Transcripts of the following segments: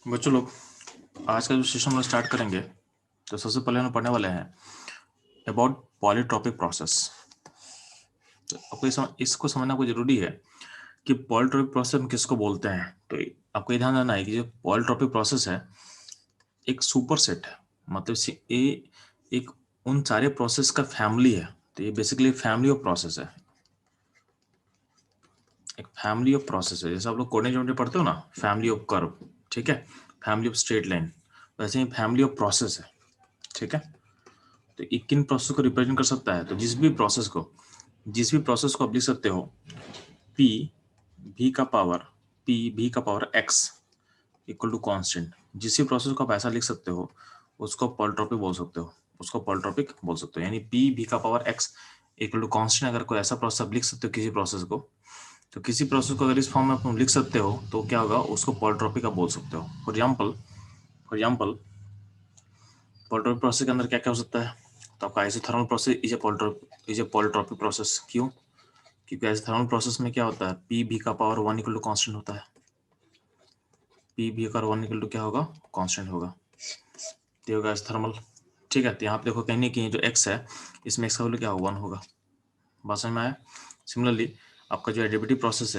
बच्चों लोग, आज का जो सेशन हम लोग स्टार्ट करेंगे तो सबसे पहले हम पढ़ने वाले हैं अबाउट पॉलीट्रॉपिक प्रोसेस। तो आपको इसको समझना कोई जरूरी है कि पॉलीट्रॉपिक प्रोसेस हम किसको बोलते हैं। तो आपको ये ध्यान रखना है कि जो पॉलीट्रॉपिक प्रोसेस है एक सुपर सेट है, मतलब ये एक उन सारे प्रोसेस का फैमिली है। तो ये बेसिकली फैमिली ऑफ प्रोसेस है, एक फैमिली ऑफ प्रोसेस है। जैसे आप लोग कोऑर्डिनेट ज्योमेट्री पढ़ते हो ना, फैमिली ऑफ कर्व, ठीक है, फैमिली ऑफ स्ट्रेट लाइन, वैसे ही फैमिली ऑफ प्रोसेस है, ठीक है। तो ये किन प्रोसेस को रिप्रेजेंट कर सकता है? तो जिस भी प्रोसेस को आप लिख सकते हो पी भी का power x equal to constant. जिस भी प्रोसेस को आप ऐसा लिख सकते हो उसको पॉलीट्रॉपिक बोल सकते हो, यानी पी भी का power x equal to constant. अगर कोई ऐसा प्रोसेस आप लिख सकते हो किसी प्रोसेस को, तो किसी प्रोसेस को अगर इस फॉर्म में आप लिख सकते हो तो क्या होगा, उसको पॉलीट्रॉपिक आप बोल सकते हो। फॉर एग्जाम्पल पॉलीट्रॉपिक प्रोसेस के अंदर क्या क्या हो सकता है? तो आपका isothermal process is a polytropic process. क्यों? क्योंकि आइसोथर्मल प्रोसेस में क्या होता है, पी भी का पावर 1 इक्वल टू कांस्टेंट होता है। पी भी का 1 इक्वल टू क्या होगा, कांस्टेंट होगा, तो होगा आइसोथर्मल। ठीक है, तो यहाँ पे देखो कहीं ना कहीं जो एक्स है इसमें एक्स का वैल्यू क्या होगा, 1 होगा। बात समझ में आया? सिमिलरली आपका जो एडिटिविटी प्रोसेस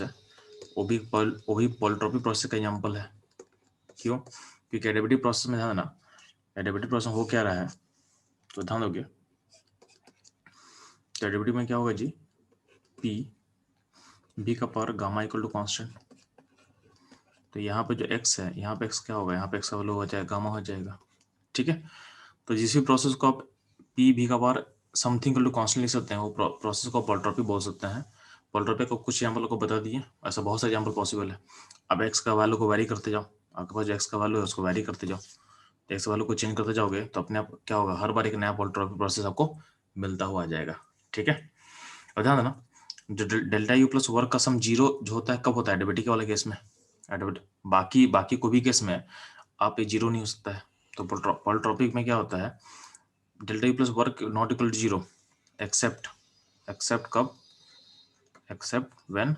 है वो भी पॉलीट्रॉपिक प्रोसेस का एग्जाम्पल है। क्यों? क्योंकि एडिटिविटी प्रोसेस में ध्यान देना, एडिटिविटी प्रोसेस हो क्या रहा है, तो ध्यान दोगे तो एडिटिविटी में क्या होगा जी, पी बी का power gamma equal to constant. तो यहाँ पे जो एक्स है, यहाँ पे एक्स क्या होगा, यहाँ पे एक्स का वैल्यू हो जाएगा गामा हो जाएगा, ठीक है। तो जिस भी प्रोसेस को आप पी भी का power something equal to constant लिख सकते हैं वो प्रोसेस को पॉलीट्रॉपिक बोल सकते हैं। पॉलीट्रॉपिक को कुछ एग्जाम्पल को बता दिए, ऐसा बहुत सारे एग्जाम्पल पॉसिबल है। अब एक्स का वैल्यू को वेरी करते जाओ, आपके पास जो एक्स का वैल्यू है उसको वेरी करते जाओ, तो एक्स वैल्यू को चेंज करते जाओगे तो अपने आप क्या होगा, हर बार एक नया पॉलीट्रॉपिक प्रोसेस आपको मिलता हुआ आ जाएगा, ठीक है। और ध्यान देना, जो डेल्टा यू प्लस वर्क का सम जीरो जो होता है कब होता है, एडिटिविटी वाले केस में। बाकी बाकी कोई भी केस में आप ये जीरो नहीं हो सकता है। तो पॉलीट्रॉपिक में क्या होता है, delta you plus work not equal to zero except कब, except when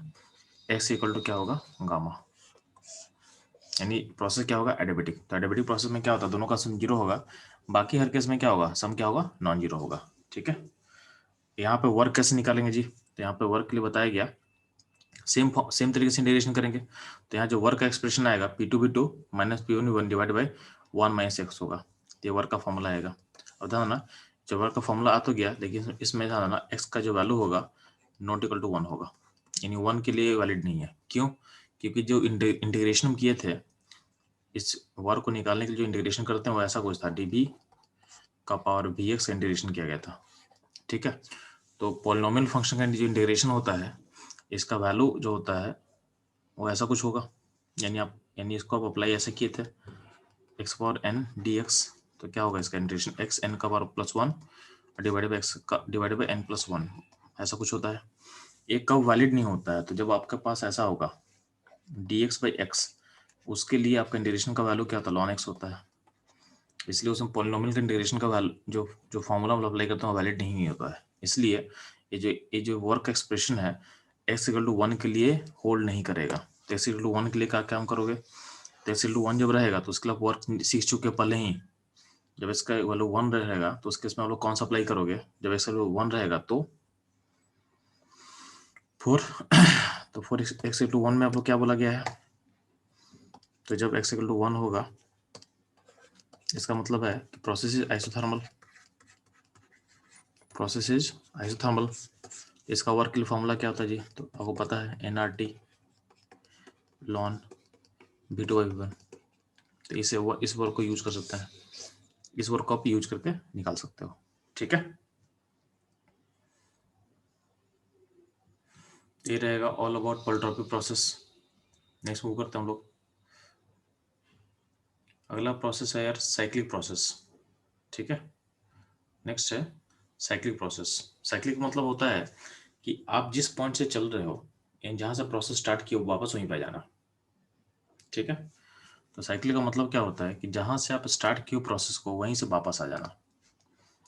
x equal to क्या होगा, गामा। यानी प्रोसेस क्या होगा, एडिटिविटी। तो एडिटिविटी प्रोसेस में क्या होता है, दोनों का सम जीरो होगा, बाकी हर केस में क्या होगा, सम क्या होगा, नॉन जीरो होगा, ठीक है। यहाँ पे वर्क कैसे निकालेंगे जी, तो यहाँ पे वर्क के लिए बताया गया सेम तरीके से इंटीग्रेशन करेंगे। तो यहाँ जो वर्क का एक्सप्रेशन आएगा P2V2 minus P1V1 divide by 1 minus x होगा, ये वर्क का फॉर्मूला आएगा। और ध्यान देना, जो वर्क का फॉर्मूला आ तो गया, लेकिन इसमें ध्यान देना एक्स का जो वैल्यू होगा नॉट इक्वल टू 1 होगा, यानी 1 के लिए वैलिड नहीं है। क्यों? क्योंकि जो इंटीग्रेशन हम किए थे, इस वर्क को निकालने के लिए जो इंटीग्रेशन करते हैं वो ऐसा कुछ था, dB का पावर Vx इंटीग्रेशन किया गया था, ठीक है। तो पॉलिनोमियल फंक्शन का जो इंटीग्रेशन होता है, इसका वैल्यू जो होता है वो ऐसा कुछ होगा, यानी इसको आप अप्लाई ऐसे किए थे, x power n d x. तो क्या होगा इसका इंटीग्रेशन, एक्स एन का पावर +1 डिवाइडेड बाई एक्स का डिवाइडेड बाई n+1, ऐसा कुछ होता है। एक कब वैलिड नहीं होता है, तो जब आपके पास ऐसा होगा dx बाई एक्स, उसके लिए आपका इंटीग्रेशन का वैल्यू क्या होता है, ln x होता है। इसलिए उसमें पॉलिनोमियल का इंटीग्रेशन का वैल्यू जो फॉर्मूला हम अप्लाई करते हैं वो वैलिड नहीं होता है। इसलिए ये जो वर्क एक्सप्रेशन है x इक्वल टू 1 के लिए होल्ड नहीं करेगा। तो x इक्वल टू 1 के लिए क्या काम करोगे, तो x इक्वल टू 1 जब रहेगा तो उसके लिए वर्क सीख चुके पहले ही। जब इसका वैल्यू 1 रहेगा तो उसके इसमें आप लोग कौन सा अप्लाई करोगे, जब x वैल्यू 1 रहेगा तो 4 तो 4 x इक्वल टू 1 में आप लोग क्या बोला गया है, तो जब x इक्वल टू 1 होगा इसका मतलब है कि प्रोसेस इज आइसोथर्मल। इसका वर्क के लिए फॉर्मूला क्या होता है जी, तो आपको पता है nRT ln V2/V1। तो इस वर्क को यूज कर सकते हैं, इस वर्क को आप यूज करके निकाल सकते हो, ठीक है। ये रहेगा all about polytropic process. Next move करते हैं हम लोग। अगला प्रोसेस है यार साइक्लिक प्रोसेस, ठीक है। नेक्स्ट है साइक्लिक प्रोसेस। साइक्लिक मतलब होता है कि आप जिस पॉइंट से चल रहे हो, जहां से प्रोसेस स्टार्ट किया वापस वहीं पे जाना, ठीक है। तो साइक्लिक का मतलब क्या होता है कि जहां से आप स्टार्ट किए प्रोसेस को वहीं से वापस आ जाना,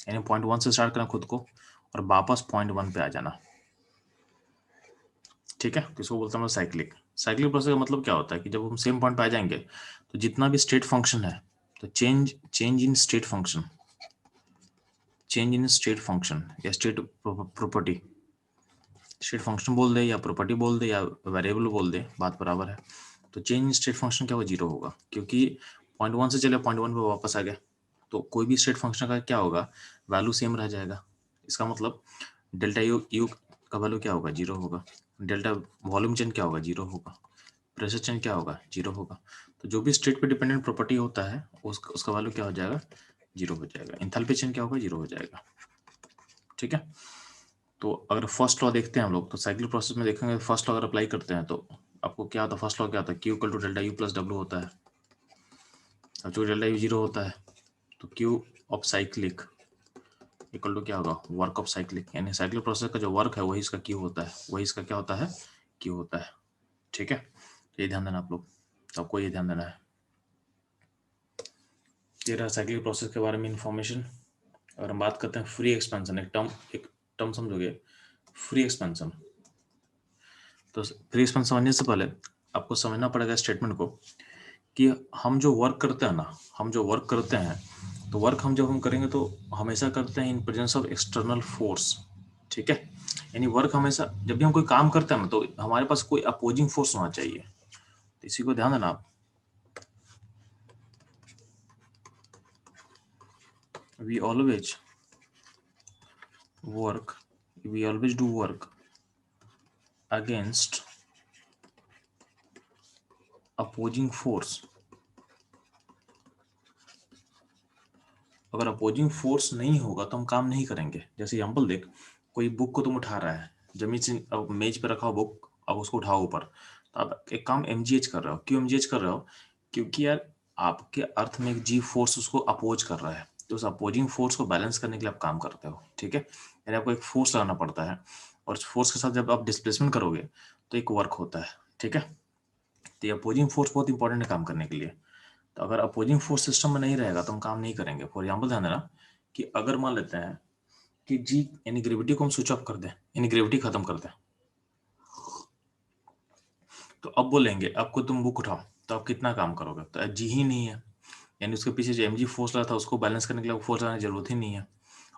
यानी पॉइंट 1 से स्टार्ट करना खुद को और वापस पॉइंट 1 पे आ जाना, ठीक है। तो इसको बोलते हैं साइक्लिक। साइक्लिक प्रोसेस का मतलब क्या होता है कि जब हम सेम पॉइंट पे आ जाएंगे तो जितना भी स्टेट फंक्शन है, तो change in state function, change in state function या स्टेट प्रॉपर्टी, स्टेट फंक्शन बोल दे या प्रॉपर्टी बोल दे या वेरिएबल बोल दे, बात बराबर है। तो चेंज इन स्टेट फंक्शन क्या होगा, जीरो होगा, क्योंकि पॉइंट वन से चले पॉइंट वन पे वापस आ गए, तो कोई भी स्टेट फंक्शन का क्या होगा, वैल्यू सेम रह जाएगा। इसका मतलब डेल्टा यू का वैल्यू क्या होगा, जीरो होगा। डेल्टा वॉल्यूम चेंज क्या होगा, जीरो होगा। प्रेशर चेंज क्या होगा, जीरो होगा। तो जो भी स्टेट पे डिपेंडेंट प्रॉपर्टी होता है उसका वैल्यू क्या हो जाएगा, जीरो हो जाएगा। इंथैल्पी चेंज क्या होगा, जीरो हो जाएगा। ठीक है। तो अगर फर्स्ट लॉ देखते हैं हम लोग, तो साइक्लिक प्रोसेस में देखेंगे फर्स्ट लॉ अगर अप्लाई करते हैं तो आपको क्या होता है, फर्स्ट लॉ क्या होता है, Q equal to delta you plus W होता है। और जो डेल्टा यू जीरो होता है तो Q of cyclic equal to क्या होगा, वर्क ऑफ साइक्लिक, यानी साइक्लिक प्रोसेस का जो वर्क है वही इसका क्यू होता है, वही इसका क्या होता है, क्यू होता है। ठीक है, ये ध्यान देना आप लोग, तो आपको ये ध्यान देना है। ये रहा साइक्लिक प्रोसेस के बारे में इंफॉर्मेशन। अगर हम बात करते हैं फ्री एक्सपेंशन, एक टर्म समझोगे, फ्री एक्सपेंशन। तो फ्री एक्सपेंशन समझने से पहले आपको समझना पड़ेगा स्टेटमेंट को, कि हम जो वर्क करते हैं ना, हम जो वर्क करते हैं, तो वर्क हम जब हम करेंगे तो हमेशा करते हैं in presence of external force. ठीक है, यानी वर्क हमेशा जब भी हम कोई काम करते हैं ना, तो हमारे पास कोई अपोजिंग फोर्स होना चाहिए। तो इसी को ध्यान देना आप। We always work, we always do work against opposing force. अगर अपोजिंग फोर्स नहीं होगा तो हम काम नहीं करेंगे। जैसे एग्जाम्पल देख, कोई बुक को तुम उठा रहा है जमीन से, अब मेज पे रखा हो बुक, अब उसको उठाओ ऊपर, तो आप एक काम एमजीएच कर रहे हो। क्यों एमजीएच कर रहे हो, क्योंकि यार आपके अर्थ में एक जी फोर्स उसको अपोज कर रहा है, तो उस अपोजिंग फोर्स को बैलेंस करने के लिए आप काम करते हो। ठीक है, यानी आपको एक फोर्स लगाना पड़ता है, और उस फोर्स के साथ जब आप डिस्प्लेसमेंट करोगे तो एक वर्क होता है। ठीक है, तो ये अपोजिंग फोर्स बहुत इंपॉर्टेंट है काम करने के लिए। तो अगर अपोजिंग फोर्स सिस्टम में नहीं रहेगा तो हम काम नहीं करेंगे। फॉर एग्जाम्पल ध्यान देना कि अगर मान लेते हैं कि जी यानी ग्रेविटी को हम स्विच ऑफ कर दें, यानी ग्रेविटी खत्म कर दें, तो अब बोलेंगे आपको तुम बुक उठाओ, तो आप कितना काम करोगे, तो जी ही नहीं है, यानी उसके पीछे जो एमजी फोर्स लगा था उसको बैलेंस करने के लिए फोर्स लगाने की जरूरत ही नहीं है।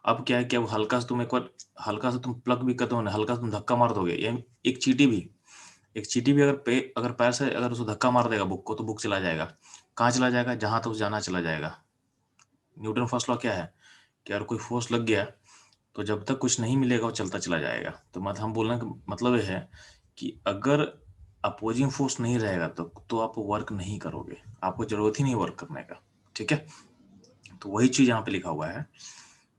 अब क्या है कि अब हल्का से तुम एक बार, हल्का से तुम प्लग भी कर दो ना, हल्का से तुम धक्का मार दोगे, यानी एक चीटी भी अगर पैर से अगर उसको धक्का मार देगा बुक को, तो बुक चला जाएगा। कहाँ चला जाएगा, जहां तक जाना चला जाएगा। न्यूटन फर्स्ट लॉ क्या है कि अगर कोई फोर्स लग गया तो जब तक कुछ नहीं मिलेगा वो चलता चला जाएगा। तो मतलब हम बोलने का मतलब ये है कि अगर अपोजिंग फोर्स नहीं रहेगा तो आप वर्क नहीं करोगे, आपको जरूरत ही नहीं वर्क करने का। ठीक है, तो वही चीज यहाँ पे लिखा हुआ है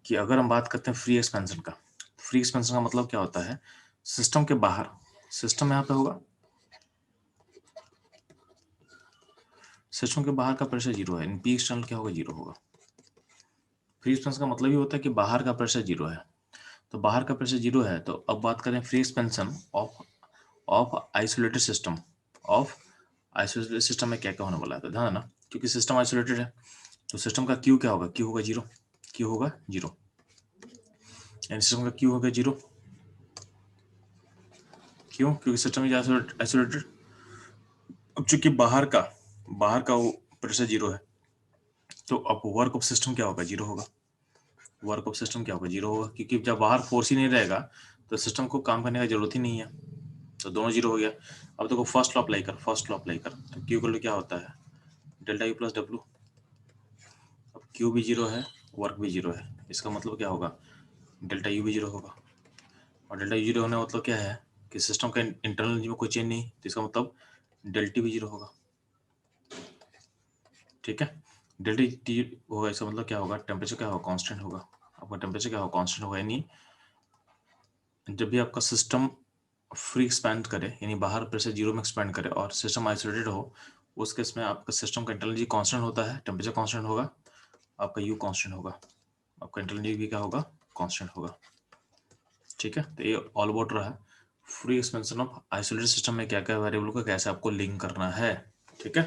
कि अगर हम बात करते हैं फ्री एक्सपेंशन का, फ्री एक्सपेंशन का मतलब क्या होता है, सिस्टम के बाहर, सिस्टम यहाँ पे होगा, सिस्टम के बाहर का प्रेशर जीरो है, पी एक्सटर्नल क्या होगा, जीरो होगा। फ्री एक्सपेंशन का मतलब ये होता है कि बाहर का प्रेशर जीरो है, तो बाहर का प्रेशर जीरो है। तो अब बात करें free expansion of of isolated system, of isolated system में क्या क्या होने वाला है, तो ध्यान देना, क्योंकि सिस्टम आइसोलेटेड है तो सिस्टम का क्यू क्या होगा, क्यू होगा जीरो, क्यू होगा जीरो, यानी सिस्टम का क्यू होगा जीरो। क्यों, क्योंकि सिस्टम इज आइसोलेटेड। अब चूंकि बाहर का वो प्रेशर जीरो है, तो अब वर्क ऑफ सिस्टम क्या होगा, जीरो होगा। वर्क ऑफ सिस्टम क्या होगा, जीरो होगा, क्योंकि जब बाहर फोर्स ही नहीं रहेगा तो सिस्टम को काम करने की जरूरत ही नहीं है, तो दोनों जीरो हो गया। अब देखो फर्स्ट लॉ अप्लाई कर, फर्स्ट लॉ अप्लाई कर, तो क्यू इक्वल टू क्या होता है, डेल्टा यू प्लस डब्ल्यू। अब क्यू भी जीरो है, वर्क भी जीरो है, इसका मतलब क्या होगा, डेल्टा यू भी जीरो होगा। और डेल्टा यू जीरो होने का मतलब क्या है कि सिस्टम का इंटरनल एनर्जी में कोई चेंज नहीं, तो इसका मतलब डेल टी भी जीरो होगा। ठीक है, डेल्टा टी होगा, इसका मतलब क्या होगा, टेम्परेचर क्या होगा, कांस्टेंट होगा। आपका टेम्परेचर क्या होगा, कांस्टेंट होगा। यानी जब भी आपका सिस्टम फ्री एक्सपैंड करे, यानी बाहर प्रेशर जीरो में एक्सपैंड करे और सिस्टम आइसोलेटेड हो, उस केस में आपका सिस्टम का इंटरनल एनर्जी कांस्टेंट होता है, टेम्परेचर कांस्टेंट होगा, आपका यू कांस्टेंट होगा, आपका इंटरनल एनर्जी भी क्या होगा, कांस्टेंट होगा। ठीक है, तो ये ऑल अबाउट रहा है free expansion of isolated system में क्या क्या वेरिएबल को कैसे आपको लिंक करना है। ठीक है,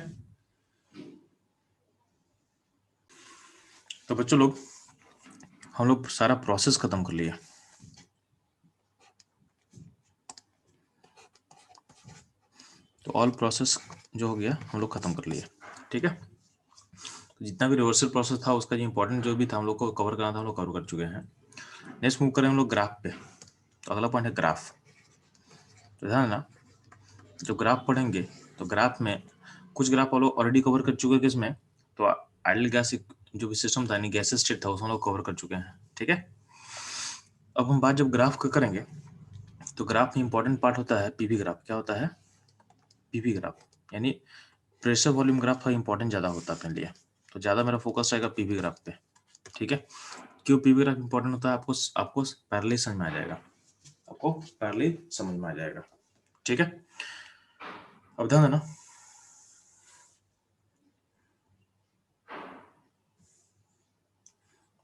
तो बच्चों लोग हम लोग सारा प्रोसेस खत्म कर लिया। तो ऑल प्रोसेस जो हो गया हम लोग खत्म कर लिए, ठीक है। तो जितना भी रिवर्सल प्रोसेस था उसका जो इंपॉर्टेंट जो भी था हम लोग को कवर करना था हम लोग कवर कर चुके हैं। नेक्स्ट मूव करें हम लोग ग्राफ पे। तो अगला पॉइंट है ग्राफ। तो ध्यान ना, जो ग्राफ पढ़ेंगे तो ग्राफ में कुछ ग्राफ हम लोग ऑलरेडी कवर कर चुके हैं किसमें, तो आइडल गैस जो भी सिस्टम था यानी गैसेस स्टेट था उसमें हम लोग कवर कर चुके हैं, ठीक है। अब हम बात जब ग्राफ का करेंगे तो ग्राफ में इंपॉर्टेंट पार्ट होता है पीवी ग्राफ। क्या होता है? पीवी ग्राफ, यानी प्रेशर वॉल्यूम ग्राफ का इंपॉर्टेंट ज़्यादा होता है अपने लिए। तो ज़्यादा मेरा फोकस रहेगा पीवी ग्राफ पे, ठीक है। क्यों पीवी ग्राफ इंपॉर्टेंट होता है? आपको आपको पैरेलल समझ में आ जाएगा, आपको पैरेलल समझ में आ जाएगा, ठीक है। अब ध्यान देना,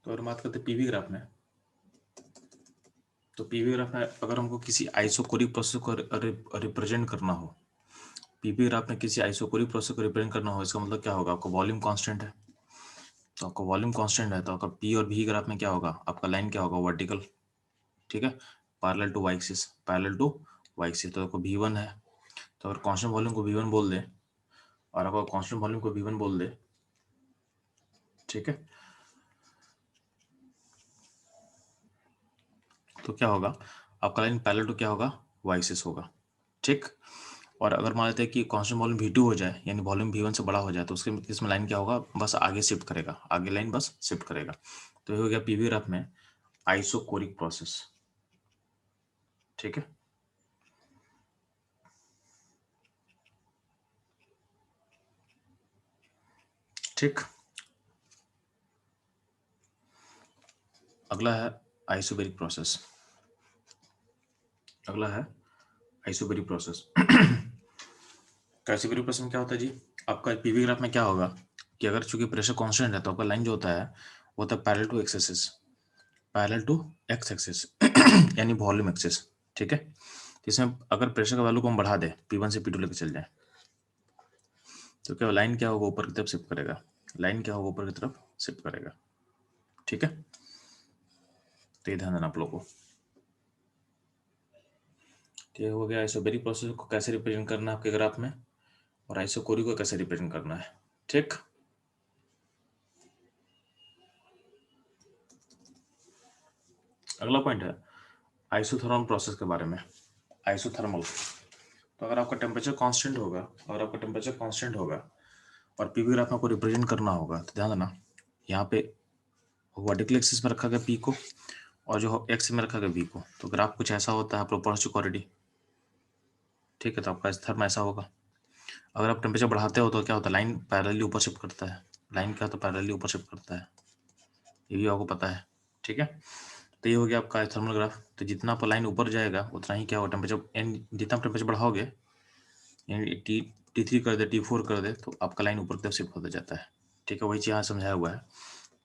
तो अगर बात करते हैं पीवी ग्राफ में, तो पीवी ग्राफ में अगर हमको किसी आइसोकोरिक प्रोसेस को रिप्रेजेंट करना हो, पीवी ग्राफ में किसी आइसोकोरिक प्रोसेस को रिप्रेजेंट करना हो, इसका मतलब क्या होगा? आपका वॉल्यूम कांस्टेंट है, तो आपका वॉल्यूम कांस्टेंट है तो आपका पी और वी ग्राफ में क्या होगा? आपका लाइन क्या होगा? वर्टिकल, ठीक है, parallel to Y axis, parallel to Y axis. तो आपको V1 है, तो अगर कांस्टेंट वॉल्यूम को V1 बोल दे और अगर कांस्टेंट वॉल्यूम को V1 बोल दे, ठीक है, तो क्या होगा? आपका लाइन पैरेलल टू क्या होगा? वाई एक्सिस होगा, ठीक। और अगर मान लेते हैं कि कांस्टेंट वॉल्यूम V2 हो जाए यानी वॉल्यूम V1 से बड़ा हो जाए तो उसके इसमें लाइन क्या होगा? बस आगे शिफ्ट करेगा, आगे लाइन बस शिफ्ट करेगा। तो ये हो गया पीवी ग्राफ में आइसोकोरिक प्रोसेस, ठीक है। ठीक, अगला है आइसोबेरिक प्रोसेस। अगला है आइसोबेरिक प्रोसेस। आइसोबेरिक प्रोसेस में क्या होता है जी? आपका पीवी ग्राफ में क्या होगा कि अगर चूंकि प्रेशर कांस्टेंट है तो आपका लाइन जो होता है वो होता है parallel to X axis, parallel to X axis यानी वॉल्यूम एक्सिस, ठीक है। तो इसमें अगर प्रेशर का वैल्यू को हम बढ़ा दे, P1 से P2 लेकर चल जाए, तो क्या लाइन क्या होगा? ऊपर की तरफ शिफ्ट करेगा, लाइन क्या होगा? ऊपर की तरफ शिफ्ट करेगा, ठीक है। तो ये ध्यान देना आप लोगों को। तो ये हो गया आइसोबेरिक प्रोसेस को कैसे रिप्रेजेंट करना है आपके ग्राफ में, और आइसोकोरिक को कैसे रिप्रेजेंट करना है, ठीक। अगला पॉइंट है आइसोथर्मल प्रोसेस के बारे में। आइसोथर्मल, तो अगर आपका टेम्परेचर कांस्टेंट होगा, अगर आपका टेम्परेचर कांस्टेंट होगा और पीवी ग्राफ में आपको रिप्रेजेंट करना होगा, तो ध्यान देना यहाँ पे वर्टिकल एक्सिस में रखा गया पी को और जो एक्स में रखा गया वी को। तो ग्राफ कुछ ऐसा होता है, आप लोग पढ़ चुके ऑलरेडी, ठीक है। तो आपका थर्म ऐसा होगा। अगर आप टेम्परेचर बढ़ाते हो तो क्या होता है? लाइन पैरेलली ऊपर शिफ्ट करता है, लाइन क्या होता है? पैरेलली ऊपर शिफ्ट करता है, ये भी आपको पता है, ठीक है। तो ये हो गया आपका थर्मल ग्राफ। तो जितना आपका लाइन ऊपर जाएगा उतना ही क्या होगा? टेम्परेचर, एंड जितना आप टेम्परेचर बढ़ाओगे यानी T3 कर दे, T4 कर दे, तो आपका लाइन ऊपर की तरफ शिफ्ट होता जाता है, ठीक है। वही चीज़ यहाँ समझाया हुआ है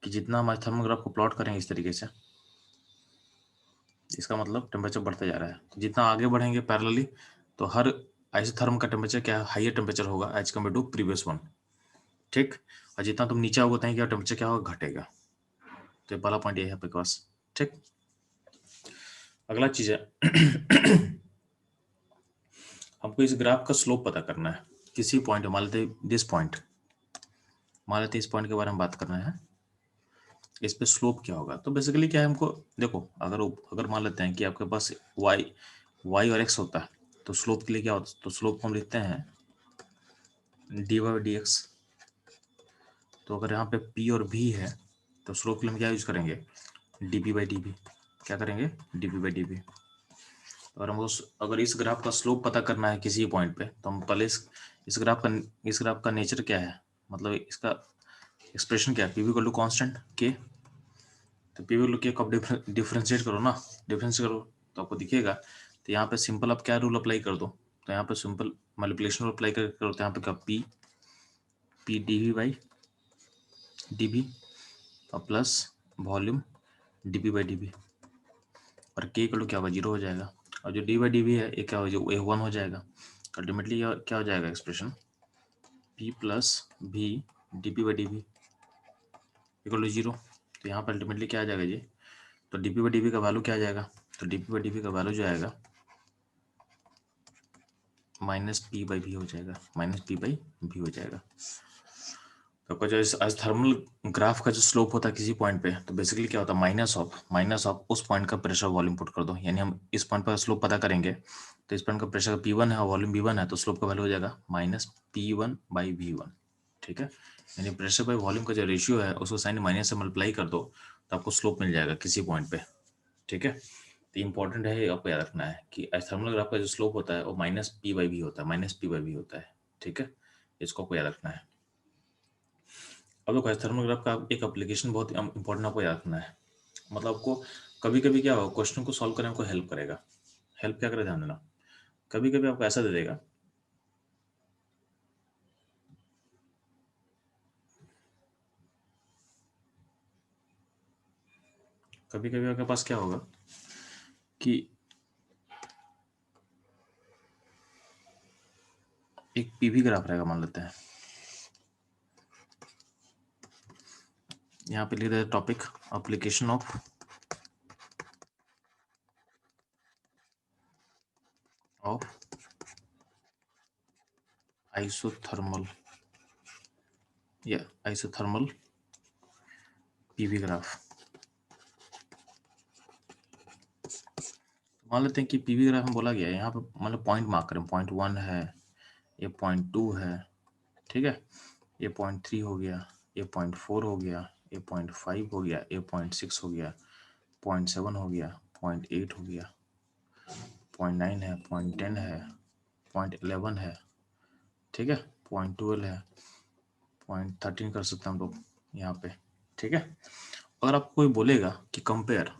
कि जितना हमारे थर्मल ग्राफ को प्लॉट करेंगे इस तरीके से, इसका मतलब टेम्परेचर बढ़ता जा रहा है। तो जितना आगे बढ़ेंगे पैरेलली तो हर आइसोथर्म का टेम्परेचर क्या है? हाइयर टेम्परेचर होगा as compare to previous one, ठीक। और जितना तुम नीचे आओगे उतना ही क्या टेम्परेचर क्या होगा? घटेगा। तो ये पहला पॉइंट ये है आपके पास, ठीक। अगला चीज है हमको इस ग्राफ का स्लोप पता करना है किसी पॉइंट, मान लेते दिस पॉइंट, मान लेते इस पॉइंट के बारे में बात करना है, इस पे स्लोप क्या होगा। तो बेसिकली क्या है, हमको देखो अगर अगर मान लेते हैं कि आपके पास वाई और एक्स होता है तो स्लोप के लिए क्या होता है? तो स्लोप को हम लिखते हैं dy/dx। तो अगर यहाँ पे p और v है तो स्लोप के लिए हम क्या यूज करेंगे? dp/dv। क्या करेंगे? dp/dv। अगर हमको अगर इस ग्राफ का स्लोप पता करना है किसी पॉइंट पे तो हम पहले इस ग्राफ का नेचर क्या है, मतलब इसका एक्सप्रेशन क्या है? P V equal to constant K. तो पी वी इक्वल टू के को आप डिफ्रेंशिएट करो ना, डिफ्रेंशिएट करो तो आपको दिखेगा। तो यहाँ पे सिंपल आप क्या रूल अप्लाई कर दो, तो यहाँ पे सिंपल मल्टीप्लिकेशन रूल अप्लाई करो, तो यहाँ पे क्या पी डी वी और प्लस वॉल्यूम dp/dv और के इक्वल टू क्या होगा? 0 हो जाएगा। और जो d/dv है ये क्या हो जाएगा? ये 1 हो जाएगा। अल्टीमेटली क्या हो जाएगा expression? p plus v dp/dv equal to 0। तो यहाँ पर अल्टीमेटली क्या आ जाएगा जी? तो dp/dv का वैल्यू क्या आ जाएगा? तो dp/dv का वैल्यू जो आएगा माइनस पी बाई भी हो जाएगा, माइनस पी बाई भी हो जाएगा। तो आपका जो आज थर्मल ग्राफ का जो स्लोप होता है किसी पॉइंट पे, तो बेसिकली क्या होता है, माइनस ऑफ उस पॉइंट का प्रेशर वॉल्यूम पुट कर दो। यानी हम इस पॉइंट पर स्लोप पता करेंगे, तो इस पॉइंट का प्रेशर P1 है और वॉल्यूम V1 है, तो स्लोप का वैल्यू हो जाएगा माइनस P1 बाई V1। ठीक है, यानी प्रेशर बाई वॉल्यूम का जो रेशियो है उसको साइन माइनस से मल्टीप्लाई कर दो, तो आपको स्लोप मिल जाएगा किसी पॉइंट पे। ठीक है, तो इंपॉर्टेंट है, आपको याद रखना है कि थर्मल ग्राफ का जो स्लोप होता है वो माइनस पी बाई वी होता है, माइनस पी बाई वी होता है। ठीक है, इसको आपको याद रखना है। अब देखो थर्मल ग्राफ का एक एप्लीकेशन बहुत इंपॉर्टेंट आपको याद रखना है। मतलब आपको कभी कभी क्या होगा, क्वेश्चन को सॉल्व करने में आपको हेल्प करेगा। हेल्प क्या करे, ध्यान देना। कभी कभी आपको ऐसा दे देगा, कभी कभी आपके पास क्या होगा कि एक पीवी ग्राफ रहेगा, मान लेते हैं। यहाँ पे लिख देते हैं टॉपिक एप्लीकेशन ऑफ आइसोथर्मल या आइसोथर्मल पीवी ग्राफ। मान लेते हैं कि पीवी ग्राफ में बोला गया है, यहाँ पे मतलब पॉइंट मार्क करें, .1 है, ये .2 है। ठीक है, ये .3 हो गया, ये .4 हो गया, ये .5 हो गया, ये .6 हो गया, .7 हो गया, .8 हो गया, .9 है, .10 है, .11 है। ठीक है, .12 है, .13 कर सकते हैं हम लोग यहाँ पे। ठीक है, अगर आपको कोई बोलेगा कि compare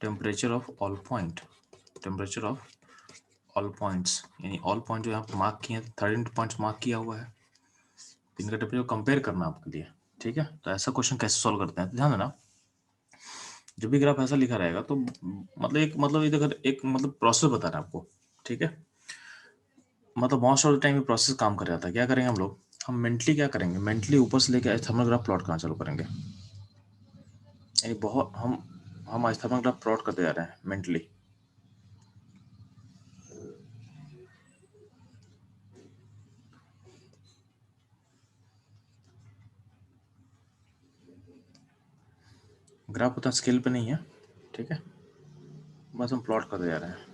temperature of all point, temperature of all points, यानी ऑल पॉइंट जो यहाँ पे मार्क किए हैं, 13 पॉइंट्स मार्क किया हुआ है, इनका टेम्परेचर कंपेयर करना आपके लिए। ठीक है, तो ऐसा क्वेश्चन कैसे सॉल्व करते हैं, तो ध्यान देना। जब भी ग्राफ ऐसा लिखा रहेगा तो मतलब इधर एक मतलब प्रोसेस बता रहा है आपको। ठीक है, मतलब मोस्ट ऑफ द टाइम ये प्रोसेस काम कर जाता है। क्या करेंगे हम लोग, हम मेंटली क्या करेंगे, मेंटली ऊपर से लेके थर्मल ग्राफ प्लॉट करना चालू करेंगे। यानी बहुत हम आज थर्मल ग्राफ प्लॉट करते जा रहे हैं मेंटली। ग्राफ उतना स्केल पे नहीं है। ठीक है, बस हम प्लॉट करते जा रहे हैं।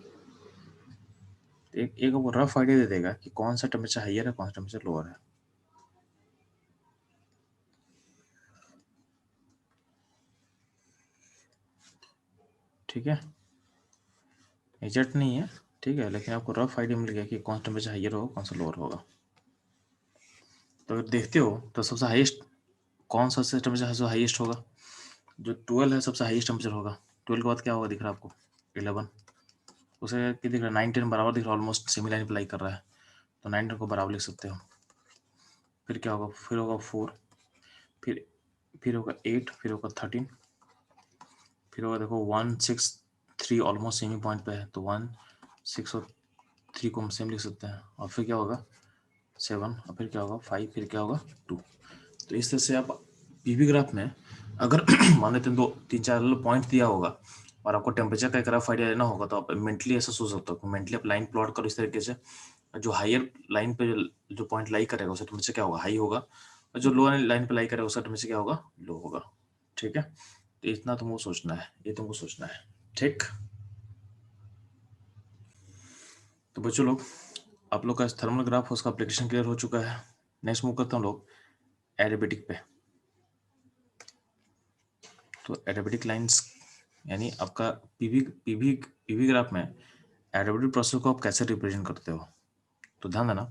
एक वो रफ आइडिया दे देगा कि कौन सा टेम्परेचर हाइयर है, कौन सा टेम्परेचर लोअर है। ठीक है, एग्जैक्ट नहीं है, ठीक है, लेकिन आपको रफ आइडिया मिल गया कि कौन सा टेम्परेचर हाइयर होगा, कौन सा लोअर होगा। तो अगर देखते हो तो सबसे हाईएस्ट कौन सा टेम्परेचर सबसे हाईएस्ट होगा, जो 12 है सबसे हाईएस्ट टेम्परेचर होगा। 12 के बाद क्या होगा दिख रहा है आपको, 11। उसे क्या दिख रहा है, 9 10 बराबर दिख रहा है, ऑलमोस्ट सेमी लाइन अप्लाई कर रहा है, तो 9 10 को बराबर लिख सकते हो। फिर क्या होगा, फिर होगा 4, फिर होगा 8, फिर होगा 13, फिर होगा देखो 1 6 3 ऑलमोस्ट सेमी पॉइंट पे है, तो 1 6 और 3 को हम सेम लिख सकते हैं। और फिर क्या होगा 7, और फिर क्या होगा 5, फिर क्या होगा 2। तो इस तरह से आप पीवी ग्राफ में अगर मान लेते हैं 2 3 4 पॉइंट दिया होगा और आपको टेम्परेचर का एक रफ आइडिया लेना होगा, तो आप मेंटली ऐसा सोच सकते हो, मेंटली आप लाइन प्लॉट करो इस तरीके से, जो हायर लाइन पे जो पॉइंट लाई करेगा उसका टेम्परेचर क्या होगा, हाई होगा, और जो लोअर लाइन पे लाई करेगा उसका टेम्परेचर क्या होगा, लो होगा। ठीक है, तो इतना तुमको सोचना है, ये तुमको सोचना है। ठीक, तो बच्चों लोग, आप लोग का थर्मल ग्राफ उसका एप्लीकेशन क्लियर हो चुका है। नेक्स्ट मूव करता हूँ लोग एडियाबेटिक पे। तो एडियाबेटिक लाइंस यानी आपका पीवी पीवी पीवी ग्राफ में एडियाबेटिक प्रोसेस को आप कैसे रिप्रेजेंट करते हो। तो ध्यान देना,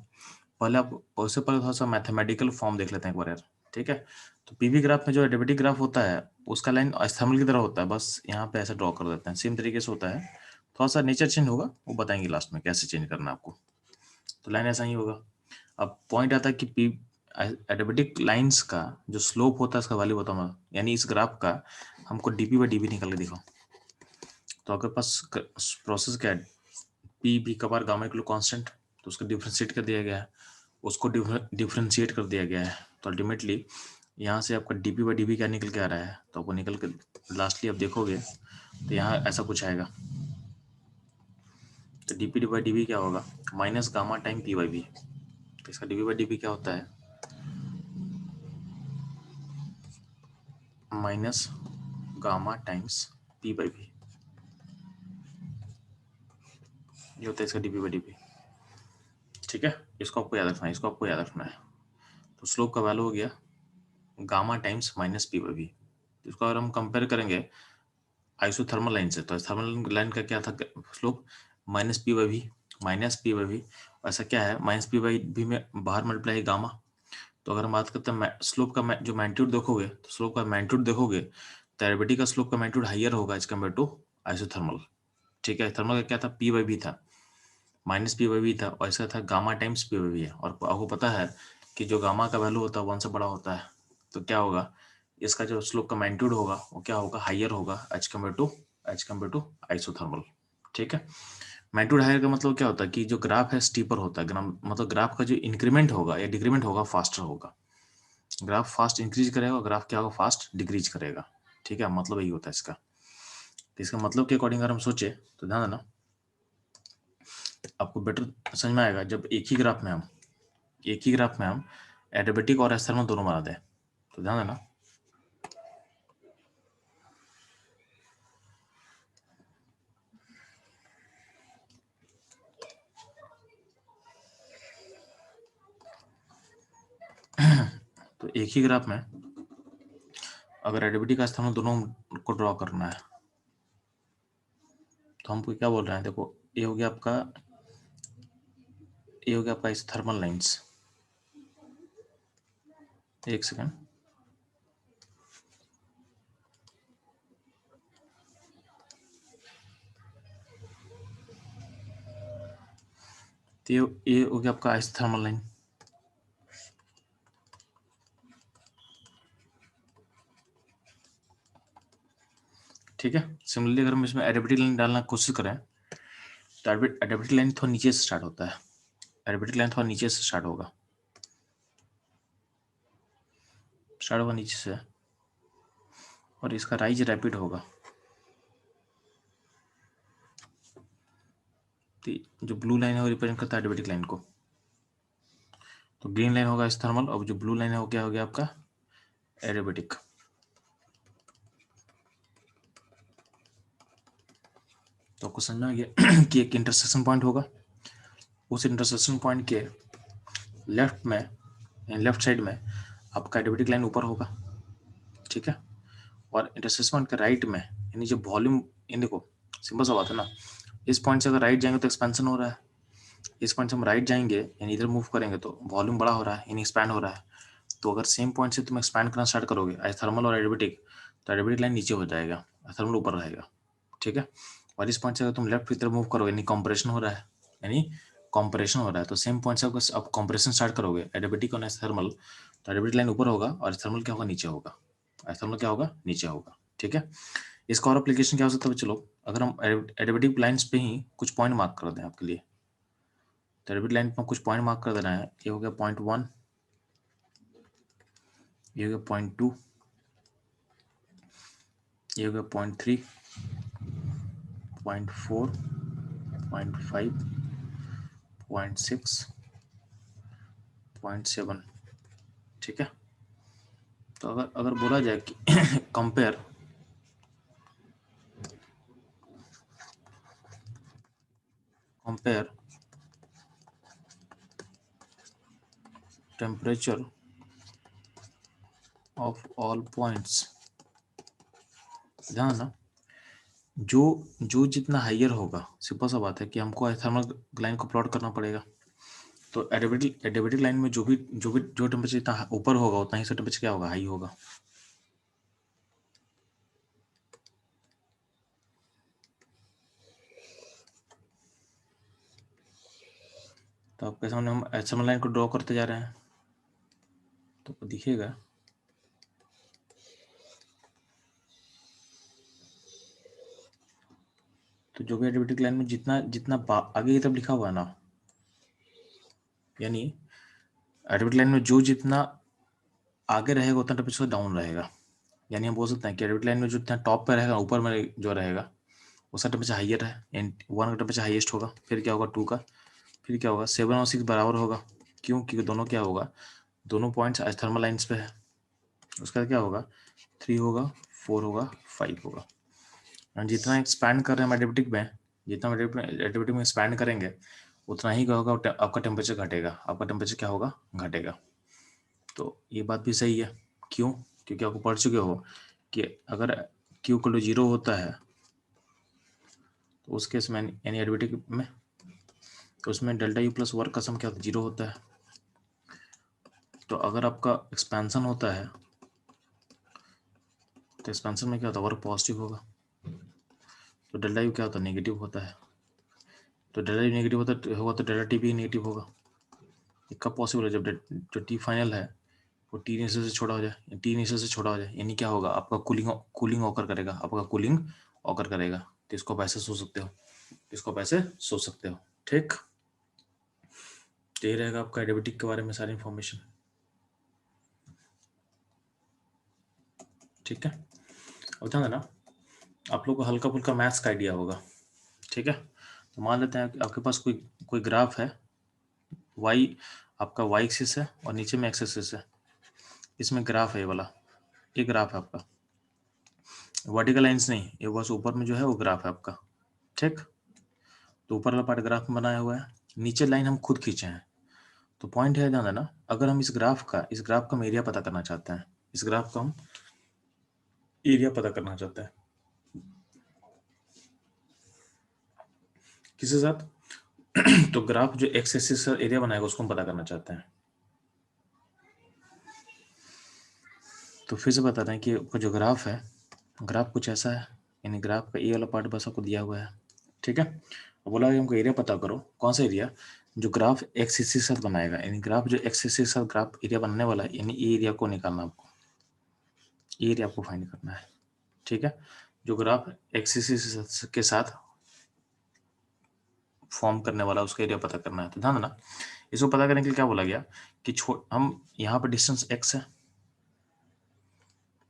पहले आप उससे पहले थोड़ा सा मैथमेटिकल फॉर्म देख लेते हैं एक बार यार। ठीक है, तो पीवी ग्राफ में जो एडियाबेटिक ग्राफ होता है उसका लाइन थर्मल की तरह होता है, बस यहाँ पे ऐसे ड्रॉ कर देते हैं, सेम तरीके से होता है। थोड़ा सा नेचर चेंज होगा, वो बताएंगे लास्ट में कैसे चेंज करना है आपको। तो लाइन ऐसा ही होगा। अब पॉइंट आता है कि पी एडियाबेटिक लाइंस का जो स्लोप होता है उसका वैल्यू बताऊंगा, यानी इस ग्राफ का हमको डीपी बाई डीबी निकाल के दिखाओ। तो आपके पास प्रोसेस क्या है, पी बी का बार गामा इक्वल कांस्टेंट, तो उसको डिफरेंशिएट कर दिया गया है, उसको डिफरेंशिएट कर दिया गया है। तो अल्टीमेटली यहाँ से आपका डीपी बाई डीबी क्या निकल के आ रहा है, तो आपको निकल के लास्टली आप देखोगे तो यहाँ ऐसा कुछ आएगा। तो dp डिवाइड dv क्या होगा, minus gamma time p by B. तो इसका dv बाई dv क्या होता है, minus gamma times p by B, ये होता है इसका dp बाई dv। ठीक है, इसको आपको याद रखना है, इसको आपको याद रखना है। तो स्लोप का वैल्यू हो गया gamma times minus P by V. इसको अगर हम कंपेयर करेंगे आइसोथर्मल लाइन से, तो थर्मल लाइन का क्या था slope, minus P by V, minus P by V. ऐसा क्या है, माइनस पी बाई बी में बाहर मल्टीप्लाई गामा। तो अगर हम बात करते हैं स्लोप का जो मैग्नीट्यूड देखोगे, तो स्लोप का मैग्नीट्यूड देखोगे तो एरोबेटिक का स्लोप का मैग्नीट्यूड हाइयर होगा एज कम्पेयर टू आइसोथर्मल। ठीक है, थर्मल का क्या था, पी बाई बी था, माइनस पी बाई बी था, और इसका था gamma times P by V है। और आपको पता है कि जो गामा का वैल्यू होता है 1 से बड़ा होता है, तो क्या होगा, इसका जो स्लोप का मैग्नीट्यूड होगा वो क्या होगा, हाइयर होगा एज कम्पेयर टू आइसोथर्मल। ठीक है, मैग्नीट्यूड हाइयर का मतलब क्या होता है कि जो ग्राफ है स्टीपर होता है, मतलब ग्राफ का जो इंक्रीमेंट होगा या डिक्रीमेंट होगा फास्टर होगा। ग्राफ फास्ट इंक्रीज करेगा, ग्राफ क्या होगा, फास्ट डिक्रीज करेगा। ठीक है, मतलब यही होता है इसका। तो इसका मतलब के अकॉर्डिंग अगर हम सोचे तो ध्यान देना, आपको बेटर समझ में आएगा जब एक ही ग्राफ में हम एडियाबेटिक और एस्थर्मल दोनों बना दें। तो ध्यान देना, तो एक ही ग्राफ में अगर एडियाबेटिक एस्थर्मल दोनों को ड्रॉ करना है, तो हमको क्या बोल रहे हैं, देखो ये हो गया आपका इस थर्मल लाइंस। एक सेकेंड, तो ये हो गया आपका आइस थर्मल लाइन। ठीक है, सिमिलरली अगर हम इसमें एडियाबेटिक लाइन डालना कोशिश करें, तो एडियाबेटिक लाइन थोड़ा नीचे से स्टार्ट होता है, एडियाबेटिक लाइन थोड़ा नीचे से स्टार्ट होगा नीचे से, और इसका राइज रैपिड होगा। तो जो ब्लू लाइन है वो रिप्रेजेंट करता है एडियाबेटिक लाइन को, तो ग्रीन लाइन होगा इस थर्मल, और जो ब्लू लाइन है वो क्या हो गया आपका एडियाबेटिक। तो आपको समझ में आ गया कि एक इंटरसेक्शन पॉइंट होगा, उस इंटरसेक्शन पॉइंट के लेफ्ट साइड में आपका एडियाबेटिक लाइन ऊपर होगा। ठीक है, और इंटरसेक्शन पॉइंट के राइट में, यानी जो वॉल्यूम, इन देखो सिंपल सा बात है ना, इस पॉइंट से अगर राइट जाएंगे तो एक्सपेंशन हो रहा है, इस पॉइंट से हम राइट जाएंगे यानी इधर मूव करेंगे तो वॉल्यूम बड़ा हो रहा है, यानी एक्सपैंड हो रहा है। तो अगर सेम पॉइंट से तुम एक्सपैंड करना स्टार्ट करोगे एज थर्मल और एडियाबेटिक, तो एडियाबेटिक लाइन नीचे हो जाएगा, थर्मल ऊपर रहेगा। ठीक है, और इस पॉइंट से अगर तुम लेफ्ट की तरफ मूव करोगे यानी कंप्रेशन हो रहा है, तो सेम पॉइंट से अगर आप कंप्रेशन स्टार्ट करोगे एडियाबेटिक और थर्मल, तो एडियाबेटिक लाइन ऊपर होगा और थर्मल क्या होगा, नीचे होगा, नीचे होगा। ठीक है, इसका और एप्लीकेशन क्या हो सकता है, चलो अगर हम एडियाबेटिक लाइंस पे ही कुछ पॉइंट मार्क कर दें आपके लिए, तो एडियाबेटिक लाइन पर कुछ पॉइंट मार्क कर देना है। ये हो गया पॉइंट 1, ये हो गया पॉइंट 2, ये हो गया point 3, point 4, point 5, point 6, point 7। ठीक है, तो अगर अगर बोला जाए कि compare compare temperature of all points, ध्यान ना, जो जो जितना हाइयर होगा, सिंपल सा बात है कि हमको थर्मल लाइन को प्लॉट करना पड़ेगा। तो एडियाबेटिक लाइन में जो टेम्परेचर जितना ऊपर होगा उतना ही सा टेम्परेचर क्या होगा, हाई होगा। तो आपके सामने हम थर्मल लाइन को ड्रॉ करते जा रहे हैं, तो दिखेगा तो जो भी एडियाबेटिक लाइन में जितना जितना आगे की तरफ लिखा हुआ है ना, यानी एडियाबेटिक लाइन में जो जितना आगे रहेगा उतना टेम्परेचर डाउन रहेगा। यानी हम बोल सकते हैं कि एडियाबेटिक लाइन में जो जितना टॉप पे रहेगा, ऊपर में जो रहेगा उसका टेम्परेचर हाइयर है एंड 1 का टेम्परेचर हाईएस्ट होगा, फिर क्या होगा 2 का, फिर क्या होगा 7 और 6 बराबर होगा, क्यों, क्योंकि दोनों क्या होगा, दोनों पॉइंट्स थर्मल लाइंस पे है। उसका क्या होगा 3 होगा, 4 होगा, 5 होगा। एंड जितना एक्सपैंड कर रहे हैं मैथमेटिक में, जितना मैथमेटिक में एक्सपैंड करेंगे उतना ही क्या होगा, आपका टेम्परेचर घटेगा, आपका टेम्परेचर क्या होगा, घटेगा। तो ये बात भी सही है, क्यों, क्योंकि आपको पढ़ चुके हो कि अगर Q इक्वल टू 0 होता है तो उस केस में यानी एडिबिटिक में, तो उसमें डेल्टा यू प्लस वर्क का सम क्या होता है, 0 होता है। तो अगर आपका एक्सपेंशन होता है तो एक्सपेंशन में क्या होता है, वर्क पॉजिटिव होगा, तो डेल्टा यू क्या होता है, नेगेटिव होता है। तो डेल्टा यू नेगेटिव होगा तो डेल्टा टी भी नेगेटिव होगा। ये कब पॉसिबल है, जब जो टी फाइनल है वो टी इनिशियल से छोटा हो जाए, टी इनिशियल से छोटा हो जाए, यानी क्या होगा, आपका कूलिंग ऑकर करेगा, आपका कूलिंग ऑकर करेगा। तो इसको आप ऐसे सोच सकते हो, इसको आप ऐसे सोच सकते हो, ठीक। तो ये रहेगा आपका एडिबिटिक के बारे में सारी इंफॉर्मेशन, ठीक है। अब ध्यान देना, आप लोग को हल्का फुल्का मैथ्स का आइडिया होगा, ठीक है। तो मान लेते हैं कि आपके पास कोई ग्राफ है, वाई, आपका वाई एक्सिस है और नीचे में एक्स एक्सिस है, इसमें ग्राफ है, ये वाला ये ग्राफ है आपका, वर्टिकल लाइंस नहीं, ये बस ऊपर में जो है वो ग्राफ है आपका, ठीक। तो ऊपर वाला पार्ट ग्राफ में बनाया हुआ है, नीचे लाइन हम खुद खींचे हैं। तो पॉइंट है ध्यान देना, अगर हम इस ग्राफ का हम एरिया पता करना चाहते हैं, इस ग्राफ का हम एरिया पता करना चाहते हैं, किसके साथ तो ग्राफ जो एक्स एक्सिस का एरिया बनाएगा उसको हम पता करना चाहते हैं। तो फिर से बता रहे हैं कि आपका जो ग्राफ है, ग्राफ कुछ ऐसा है, यानी ग्राफ का ये वाला पार्ट बस आपको दिया हुआ है, ठीक है। और बोला कि हमको एरिया पता करो, कौन सा एरिया, जो ग्राफ एक्स एक्सिस के साथ बनाएगा, यानी ग्राफ जो एक्स एक्सिस के साथ ग्राफ एरिया बनने वाला है, यानी ये एरिया को निकालना आपको, ये एरिया आपको फाइंड करना है, ठीक है। जो ग्राफ एक्स एक्सिस के साथ फॉर्म करने वाला उसका एरिया पता करना है। तो ध्यान देना, इसको पता करने के लिए क्या बोला गया कि हम यहाँ पर डिस्टेंस x है,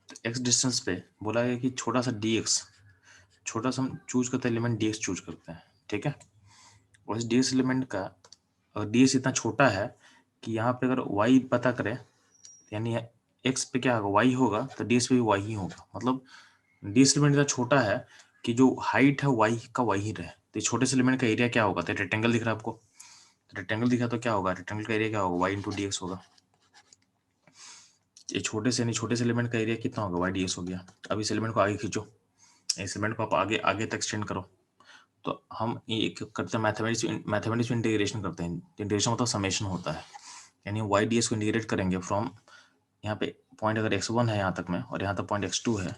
तो x डिस्टेंस पे बोला गया कि छोटा सा dx, छोटा सा हम चूज करते हैं एलिमेंट dx चूज करते हैं, ठीक है। और इस dx एलिमेंट का अगर dx इतना छोटा है कि यहाँ पे अगर y पता करें, यानी x पे क्या होगा, y होगा, तो dx पे भी y ही होगा, मतलब dx एलिमेंट इतना छोटा है कि जो हाइट है y का y ही रहे। तो छोटे से एलिमेंट का एरिया क्या होगा, तो रेक्टेंगल दिख रहा है आपको, रेक्टेंगल दिखा तो क्या होगा, रेक्टेंगल का एरिया क्या होगा, y इंटू डी एक्स होगा। ये छोटे से एलिमेंट का एरिया कितना होगा, वाई डी एक्स हो गया। अब इस एलिमेंट को आगे खींचो, इस एलिमेंट को आप आगे आगे तक एक्सटेंड करो। तो हम ये करते हैं मैथमेटिक्स में इंटीग्रेशन करते हैं, इंटीग्रेशन मतलब समेशन होता है, यानी वाई डी एक्स को इंटीग्रेट करेंगे फ्रॉम यहाँ पे पॉइंट अगर x1 है यहाँ तक में और यहाँ तक पॉइंट x2 है,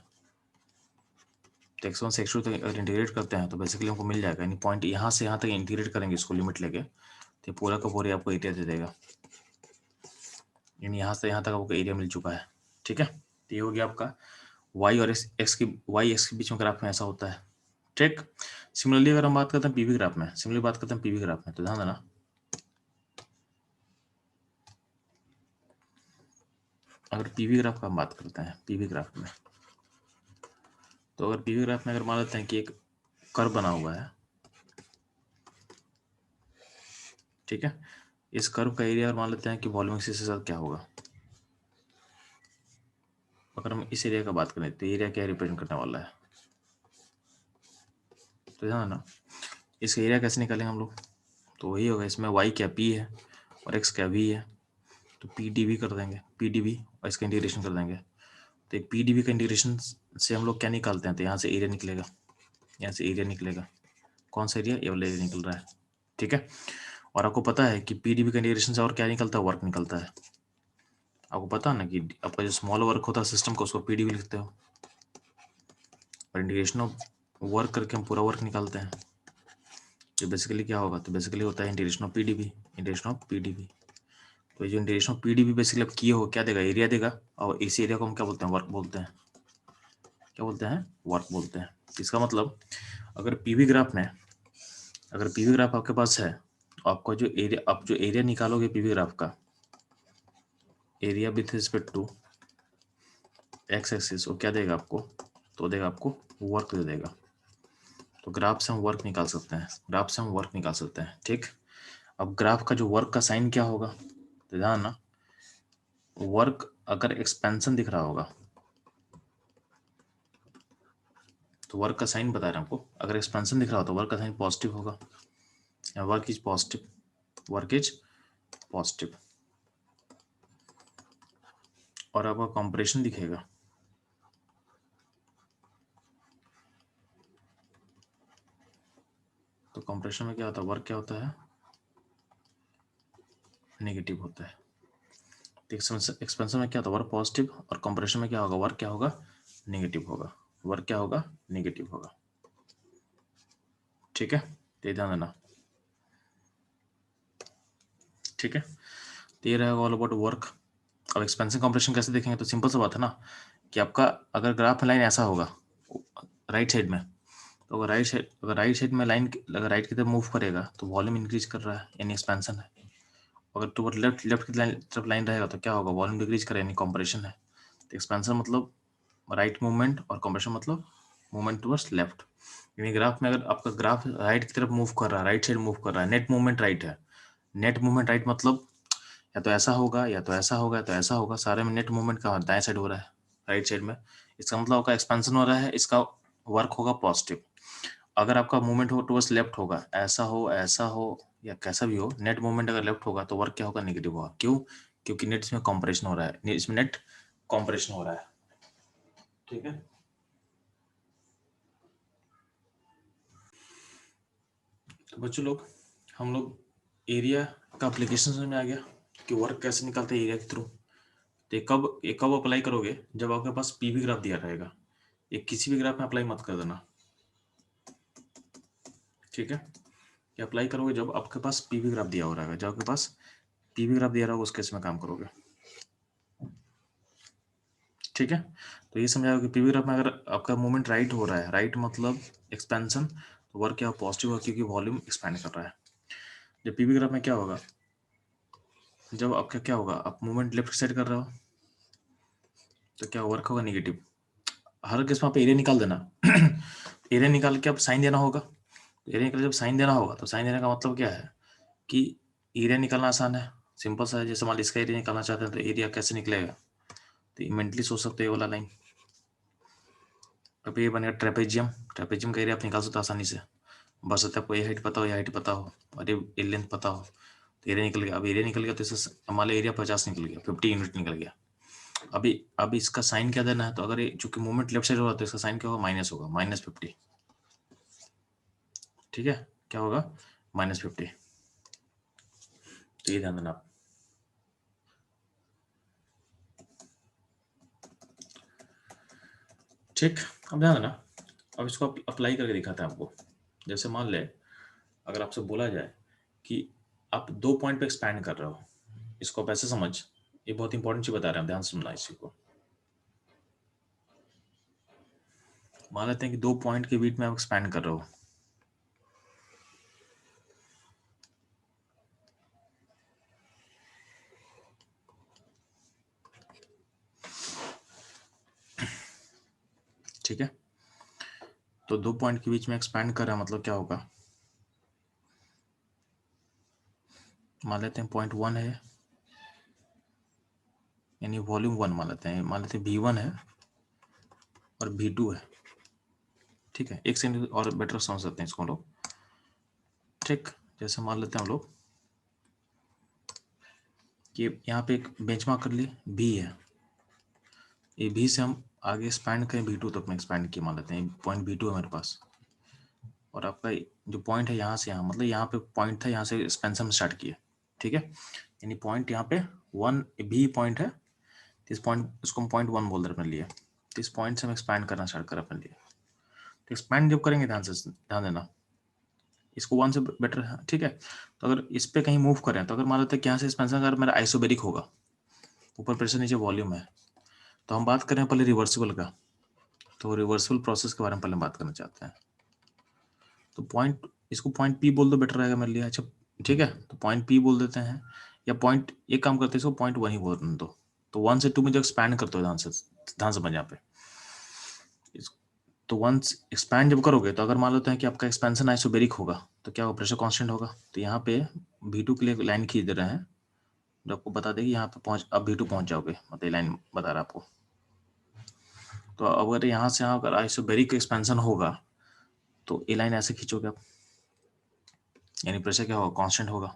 तो x1 से x2 तक अगर इंटीग्रेट करते हैं तो बेसिकली हमको मिल जाएगा, यानी पॉइंट यहाँ से यहाँ तक इंटीग्रेट करेंगे इसको लिमिट लेके, तो पूरा का पूरा आपको एरिया दे देगा, यानी यहाँ से यहाँ तक आपको एरिया मिल चुका है, ठीक है। तो ये हो गया आपका y और x के बीच में ग्राफ में ऐसा होता है, ठीक। सिमिलरली अगर हम बात करते हैं पीवी ग्राफ में, तो ध्यान देना, अगर पीवी ग्राफ का हम बात करते हैं, पीवी ग्राफ में, तो अगर पीवी ग्राफ में अगर मान लेते हैं कि एक कर्व बना हुआ है, ठीक है, इस कर्व का एरिया और मान लेते हैं कि वॉल्यूम एक्सिस के साथ क्या होगा। अगर हम इस एरिया का बात करें तो एरिया क्या रिप्रेजेंट करने वाला है, तो ध्यान देना, इसका एरिया कैसे निकालेंगे हम लोग, तो वही होगा, इसमें y क्या p है और x क्या v है, तो पी डी वी कर देंगे, पी डी वी और इसका इंटीग्रेशन कर देंगे। तो एक पी डी वी का इंटीग्रेशन से हम लोग क्या निकालते हैं, तो यहाँ से एरिया निकलेगा, यहाँ से एरिया निकलेगा, कौन सा एरिया, ये वाला एरिया निकल रहा है, ठीक है। और आपको पता है कि पी डी वी का इंटीग्रेशन से और क्या निकलता है, वर्क निकलता है। आपको पता है ना कि आपका जो स्मॉल वर्क होता है सिस्टम का, उसको पी डी वी लिखते हो, और इंटीग्रेशन ऑफ वर्क करके हम पूरा वर्क निकालते हैं। तो बेसिकली क्या होगा, तो बेसिकली होता है integration of P D V, integration of P D V. तो जो integration of P D V basically अब किए हो क्या देगा, एरिया देगा, और इसी एरिया को हम क्या बोलते हैं, वर्क बोलते हैं, क्या बोलते हैं, वर्क बोलते हैं। इसका मतलब अगर पीवी ग्राफ में, अगर पीवी ग्राफ आपके पास है, आपका जो एरिया, आप जो एरिया निकालोगे पीवी ग्राफ का, area with respect to X axis, वो क्या देगा आपको, तो देगा आपको वर्क दे देगा। तो ग्राफ से हम वर्क निकाल सकते हैं, ग्राफ से हम वर्क निकाल सकते हैं। ठीक, अब ग्राफ का जो वर्क का साइन क्या होगा, तो ध्यान ना, वर्क अगर एक्सपेंशन दिख रहा होगा तो वर्क का साइन बता रहे हैं आपको, अगर एक्सपेंशन दिख रहा हो तो वर्क का साइन पॉजिटिव होगा, work is positive, work is positive. और आपका कंप्रेशन दिखेगा तो कंप्रेशन में क्या होता है, वर्क क्या होता है, नेगेटिव होता है। तो एक्सपेंशन में क्या होता है, वर्क पॉजिटिव, और कंप्रेशन में क्या होगा, वर्क क्या होगा, नेगेटिव होगा, वर्क क्या होगा, नेगेटिव होगा। ठीक है, तो ध्यान देना। ठीक है, तो ये रहेगा ऑल अबाउट वर्क। अब एक्सपेंशन कंप्रेशन कैसे देखेंगे, तो सिंपल सा बात है ना कि आपका अगर ग्राफ में लाइन ऐसा होगा राइट साइड में, तो अगर राइट साइड में लाइन अगर राइट की तरफ मूव करेगा तो वॉल्यूम इंक्रीज कर रहा है यानी एक्सपेंशन है। अगर टूवर्ड लेफ्ट की तरफ लाइन रहेगा तो क्या होगा, वॉल्यूम डिक्रीज करेगा यानी कंप्रेशन है। तो एक्सपेंशन मतलब राइट मूवमेंट और कंप्रेशन मतलब मूवमेंट टूवर्ड्स लेफ्ट। यानी ग्राफ में अगर आपका ग्राफ राइट की तरफ मूव कर रहा है, राइट साइड मूव कर रहा है, नेट मूवमेंट राइट है, नेट मूवमेंट राइट मतलब या तो ऐसा होगा या तो ऐसा होगा या तो ऐसा होगा, सारे में नेट मूवमेंट का दाएं साइड हो रहा है, राइट साइड में। इसका मतलब आपका एक्सपेंशन हो रहा है, इसका वर्क होगा पॉजिटिव। अगर आपका मूवमेंट हो टुवर्ड्स लेफ्ट होगा, ऐसा हो या कैसा भी हो, नेट मूवमेंट अगर लेफ्ट होगा तो वर्क क्या होगा, नेगेटिव होगा। क्यों, क्योंकि नेट इसमें कॉम्प्रेशन हो रहा है, इसमें नेट कॉम्प्रेशन हो रहा है। ठीक है, तो बच्चों लोग, हम लोग एरिया का एप्लीकेशन समझ में आ गया कि वर्क कैसे निकालते हैं एरिया के थ्रू। तो ये कब अप्लाई करोगे, जब आपके पास पीवी ग्राफ दिया रहेगा। ये किसी भी ग्राफ में अप्लाई मत कर देना। ठीक है, ये अप्लाई करोगे जब आपके पास पीवी ग्राफ दिया हो रहेगा, जब आपके पास पीवी ग्राफ दिया रहेगा उस केस में काम करोगे। ठीक है, तो ये समझाओ कि पीवी ग्राफ में अगर आपका मूवमेंट राइट हो रहा है, राइट मतलब एक्सपेंशन, तो वर्क क्या पॉजिटिव होगा क्योंकि वॉल्यूम एक्सपैंड कर रहा है। जब पीवी ग्राफ में क्या होगा, जब आपका क्या होगा, आप मूवमेंट लेफ्ट साइड कर रहे हो तो क्या वर्क होगा, नेगेटिव। हर केस में आप एरिया निकाल देना एरिया निकाल के आप साइन देना होगा। एरिया निकाल जब साइन देना होगा तो साइन देने का मतलब क्या है कि एरिया निकालना आसान है, सिंपल सा है। जैसे मान लीजिए इसका एरिया निकालना चाहते हैं तो एरिया कैसे निकलेगा, तो मेंटली सोच सकते हो ये वाला लाइन। अब ये बनेगा ट्रेपेजियम, ट्रेपेजियम का एरिया आप निकाल सकते हो आसानी से, बस आपको ये हाइट पता हो, ये हाइट पता हो और ये लेंथ पता हो, तो एरिया निकल गया। अब एरिया निकल गया तो इससे मान लो एरिया 50 निकल गया, 50 यूनिट निकल गया। अभी इसका साइन क्या देना है, तो अगर ये चूंकि मूवमेंट लेफ्ट साइड हो रहा है तो इसका साइन क्या होगा, माइनस होगा, -50। ठीक है, क्या होगा, -50। तो ये ध्यान देना आप। ठीक, अब ध्यान देना। अब इसको अप्लाई करके दिखाते हैं आपको। जैसे मान ले अगर आपसे बोला जाए कि आप 2 पॉइंट पे एक्सपैंड कर रहे हो, इसको आप ऐसे समझ, ये बहुत इंपॉर्टेंट चीज बता रहे हैं, ध्यान से सुनना इसी को। मान लेते हैं कि 2 पॉइंट के बीच में आप एक्सपैंड कर रहे हो। ठीक है, तो 2 पॉइंट के बीच में एक्सपैंड कर रहा है मतलब क्या होगा, मान लेते हैं पॉइंट 1 है यानी वॉल्यूम 1 मान लेते हैं, V1 है और V2 है। ठीक है, एक सेकंड और बेटर समझ सकते हैं इसको हम लोग। ठीक, जैसे मान लेते हैं हम लोग कि यहाँ पे एक बेंचमार्क कर लिए B है, ये B से हम आगे एक्सपैंड करें V2 तक में एक्सपैंड किया, मान लेते हैं पॉइंट V2 है मेरे पास, और आपका जो पॉइंट है यहाँ से यहाँ, मतलब यहाँ पे पॉइंट था, यहाँ से एक्सपेंशन स्टार्ट किया। ठीक है, यानी पॉइंट यहाँ पे 1 B पॉइंट है, इस पॉइंट इसको हम पॉइंट 1 बोल रहे अपने लिए, तो इस पॉइंट से हम एक्सपैंड करना स्टार्ट करें अपने लिए। तो एक्सपैंड जब करेंगे ध्यान देना, इसको 1 से बेटर है। ठीक है, तो अगर इस पे कहीं मूव करें तो अगर मान लेते हैं कि यहाँ से एक्सपेंशन अगर मेरा आइसोबेरिक होगा, ऊपर प्रेशर नीचे वॉल्यूम है, तो हम बात करें पहले रिवर्सिबल का। तो रिवर्सिबल प्रोसेस के बारे में पहले बात करना चाहते हैं। तो पॉइंट, इसको पॉइंट पी बोल दो, बेटर रहेगा मेरे लिए। अच्छा ठीक है, तो पॉइंट पी बोल देते हैं, या पॉइंट एक काम करते हैं, इसको पॉइंट 1 ही बोल दो। तो 1 से 2 में जब एक्सपैंड करते हो, ध्यान समझ यहाँ पे, तो वंस एक्सपैंड जब करोगे तो अगर मान लेते हैं कि आपका एक्सपेंशन आइसोबेरिक होगा तो क्या होगा, प्रेशर कांस्टेंट होगा। तो यहाँ पे V2 के लिए लाइन खींच दे रहे हैं जो आपको बता देगी यहाँ पे पहुंच, अब V2 पहुंच जाओगे, मतलब ये लाइन बता रहा है आपको। तो अगर यहाँ से अगर आइसोबेरिक एक्सपेंशन होगा तो ये लाइन ऐसे खींचोगे आप, यानी प्रेशर क्या होगा, कांस्टेंट होगा।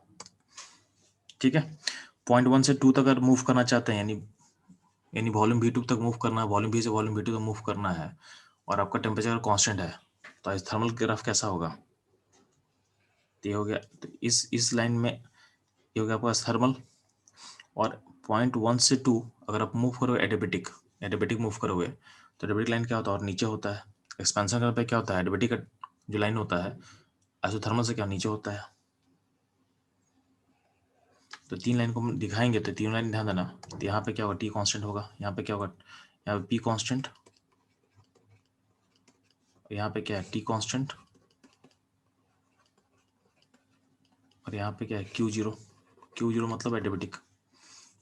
ठीक है, पॉइंट 1 से 2 तक अगर मूव करना चाहते हैं, यानी वॉल्यूम V2 तक मूव करना है, वॉल्यूम V से वॉल्यूम V2 तक मूव करना है, और आपका टेम्परेचर कांस्टेंट है, तो इस थर्मल ग्राफ कैसा होगा, तो ये हो गया। तो इस लाइन में ये हो गया आपका थर्मल। और पॉइंट 1 से 2 अगर आप मूव करोगे एडियाबेटिक मूव करोगे तो एडियाबेटिक लाइन क्या होता है, और नीचे होता है। एक्सपेंशन करने पे क्या होता है, एडियाबेटिक का जो लाइन होता है आइसोथर्मल से क्या नीचे होता है। तो 3 लाइन को हम दिखाएंगे तो 3 लाइन ध्यान देना। तो यहाँ पे क्या होगा, T कांस्टेंट होगा, यहाँ पे क्या होगा, यहाँ पे P कांस्टेंट, यहाँ पे क्या है T कांस्टेंट, और यहाँ पे क्या है Q0 मतलब एडियाबेटिक।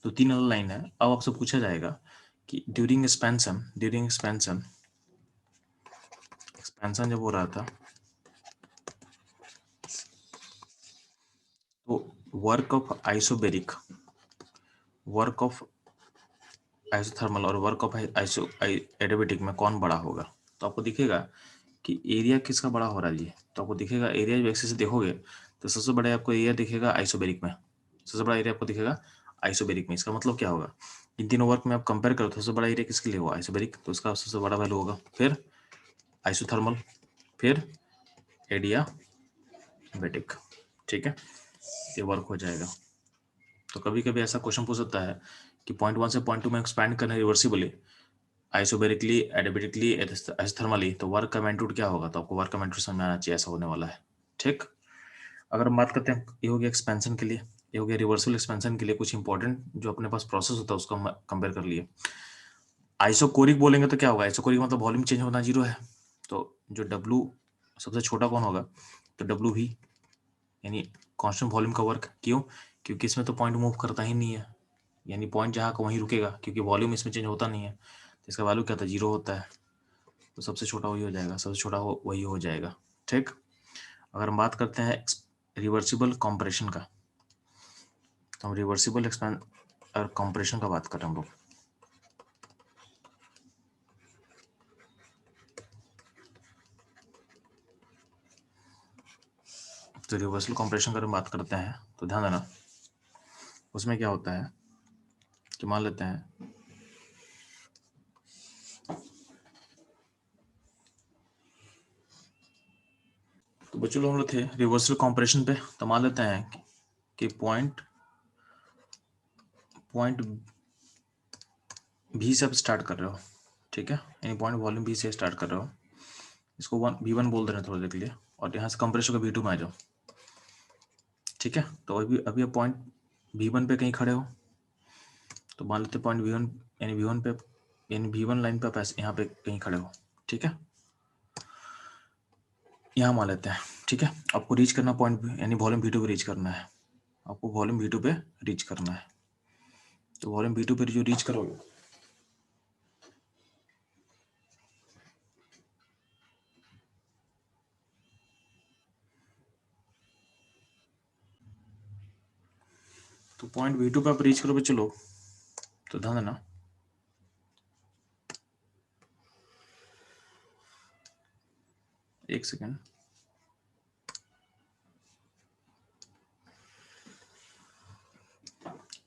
तो 3 अलग लाइन है। अब आपसे पूछा जाएगा कि ड्यूरिंग एक्सपेंशन जब हो रहा था तो वर्क ऑफ आइसोथर्मल और वर्क ऑफ एडियाबेटिक में कौन बड़ा होगा। तो आपको दिखेगा कि एरिया किसका बड़ा हो रहा है जी। तो आपको दिखेगा एरिया जब एक्सिस से देखोगे तो सबसे बड़ा आपको एरिया दिखेगा आइसोबेरिक में, सबसे बड़ा एरिया आपको दिखेगा आइसोबेरिक में। इसका मतलब क्या होगा, इन तीनों वर्क में आप कंपेयर करो तो सबसे बड़ा एरिया किसके लिए होगा, आइसोबेरिक, तो इसका सबसे बड़ा वैल्यू होगा। फिर आइसोथर्मल, फिर एडियाबेटिक। ठीक है, ये वर्क हो जाएगा। तो कभी कभी ऐसा क्वेश्चन पूछ सकता है कि पॉइंट 1 से पॉइंट 2 में एक्सपैंड करना है रिवर्सिबली, आइसोबेरिकली, एडियाबेटिकली, आइसोथर्मली, तो वर्क का मैग्नीट्यूड क्या होगा। तो आपको वर्क का मैग्नीट्यूड समझ में आना चाहिए, ऐसा होने वाला है। ठीक, अगर हम बात करते हैं, ये हो गया एक्सपेंशन के लिए, ये हो गया रिवर्सल एक्सपेंशन के लिए कुछ इंपॉर्टेंट जो अपने पास प्रोसेस होता है उसको हम कंपेयर कर लिए। आइसोकोरिक बोलेंगे तो क्या होगा, आइसोकोरिक मतलब वॉल्यूम चेंज होना 0 है। तो जो W सबसे छोटा कौन होगा, तो WV, यानी कांस्टेंट वॉल्यूम का वर्क। क्यों, क्योंकि इसमें तो पॉइंट मूव करता ही नहीं है, यानी पॉइंट जहाँ का वहीं रुकेगा, क्योंकि वॉल्यूम इसमें चेंज होता नहीं है, तो इसका वैल्यू क्या था, 0 होता है। तो सबसे छोटा वही हो जाएगा, सबसे छोटा वही हो जाएगा। ठीक, अगर हम बात करते हैं रिवर्सिबल कंप्रेशन का, तो हम रिवर्सिबल एक्सपेंड और कंप्रेशन का बात कर रहे हैं हम लोग। तो रिवर्सल कंप्रेशन का बात करते हैं तो ध्यान देना, उसमें क्या होता है कि मान लेते हैं तो बच्चों लोग हम लोग थे रिवर्सल कंप्रेशन पे, तो मान लेते हैं कि पॉइंट भी से आप स्टार्ट कर रहे हो। ठीक है, यानी पॉइंट वॉल्यूम भी से स्टार्ट कर रहे हो, इसको V1 बोल दे रहे हैं थोड़ी देर के लिए, और यहाँ से कंप्रेशन का V2 में आ जाओ। ठीक है, तो अभी आप पॉइंट V1 पे कहीं खड़े हो, तो मान लेते पॉइंट V1 यानी V1 पे, यानी V1 लाइन पे आप यहाँ पे कहीं खड़े हो। ठीक है, यहाँ मान लेते हैं। ठीक है, आपको रीच करना पॉइंट यानी वॉल्यूम V2 पे रीच करना है, आपको वॉल्यूम V2 पे रीच करना है। तो वॉल्यूम V2 पे जो रीच करोगे, तो पॉइंट V2 पे आप रीच करोगे। चलो तो ध्यान देना, एक सेकेंड।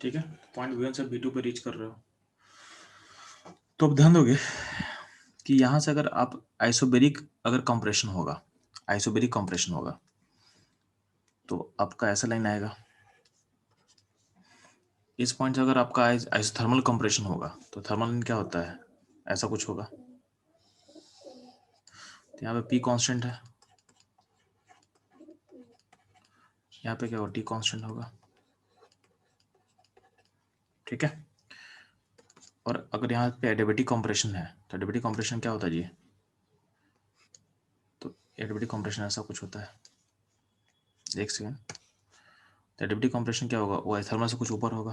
ठीक है, पॉइंट V1 से V2 पे रीच कर रहे हो, तो अब ध्यान दोगे कि यहाँ से अगर आप आइसोबेरिक अगर कंप्रेशन होगा, तो आपका ऐसा लाइन आएगा। इस पॉइंट से अगर आपका आइसोथर्मल कंप्रेशन होगा तो थर्मल लाइन क्या होता है, ऐसा कुछ होगा। तो यहाँ पे P कांस्टेंट है, यहाँ पे क्या होगा, T कांस्टेंट होगा। ठीक है, और अगर यहाँ पे एडियाबेटिक कंप्रेशन है तो एडियाबेटिक कंप्रेशन क्या होता है जी, तो एडियाबेटिक कंप्रेशन ऐसा कुछ होता है। एक सेकेंड, तो एडियाबेटिक कंप्रेशन क्या होगा, वो थर्मल से कुछ ऊपर होगा,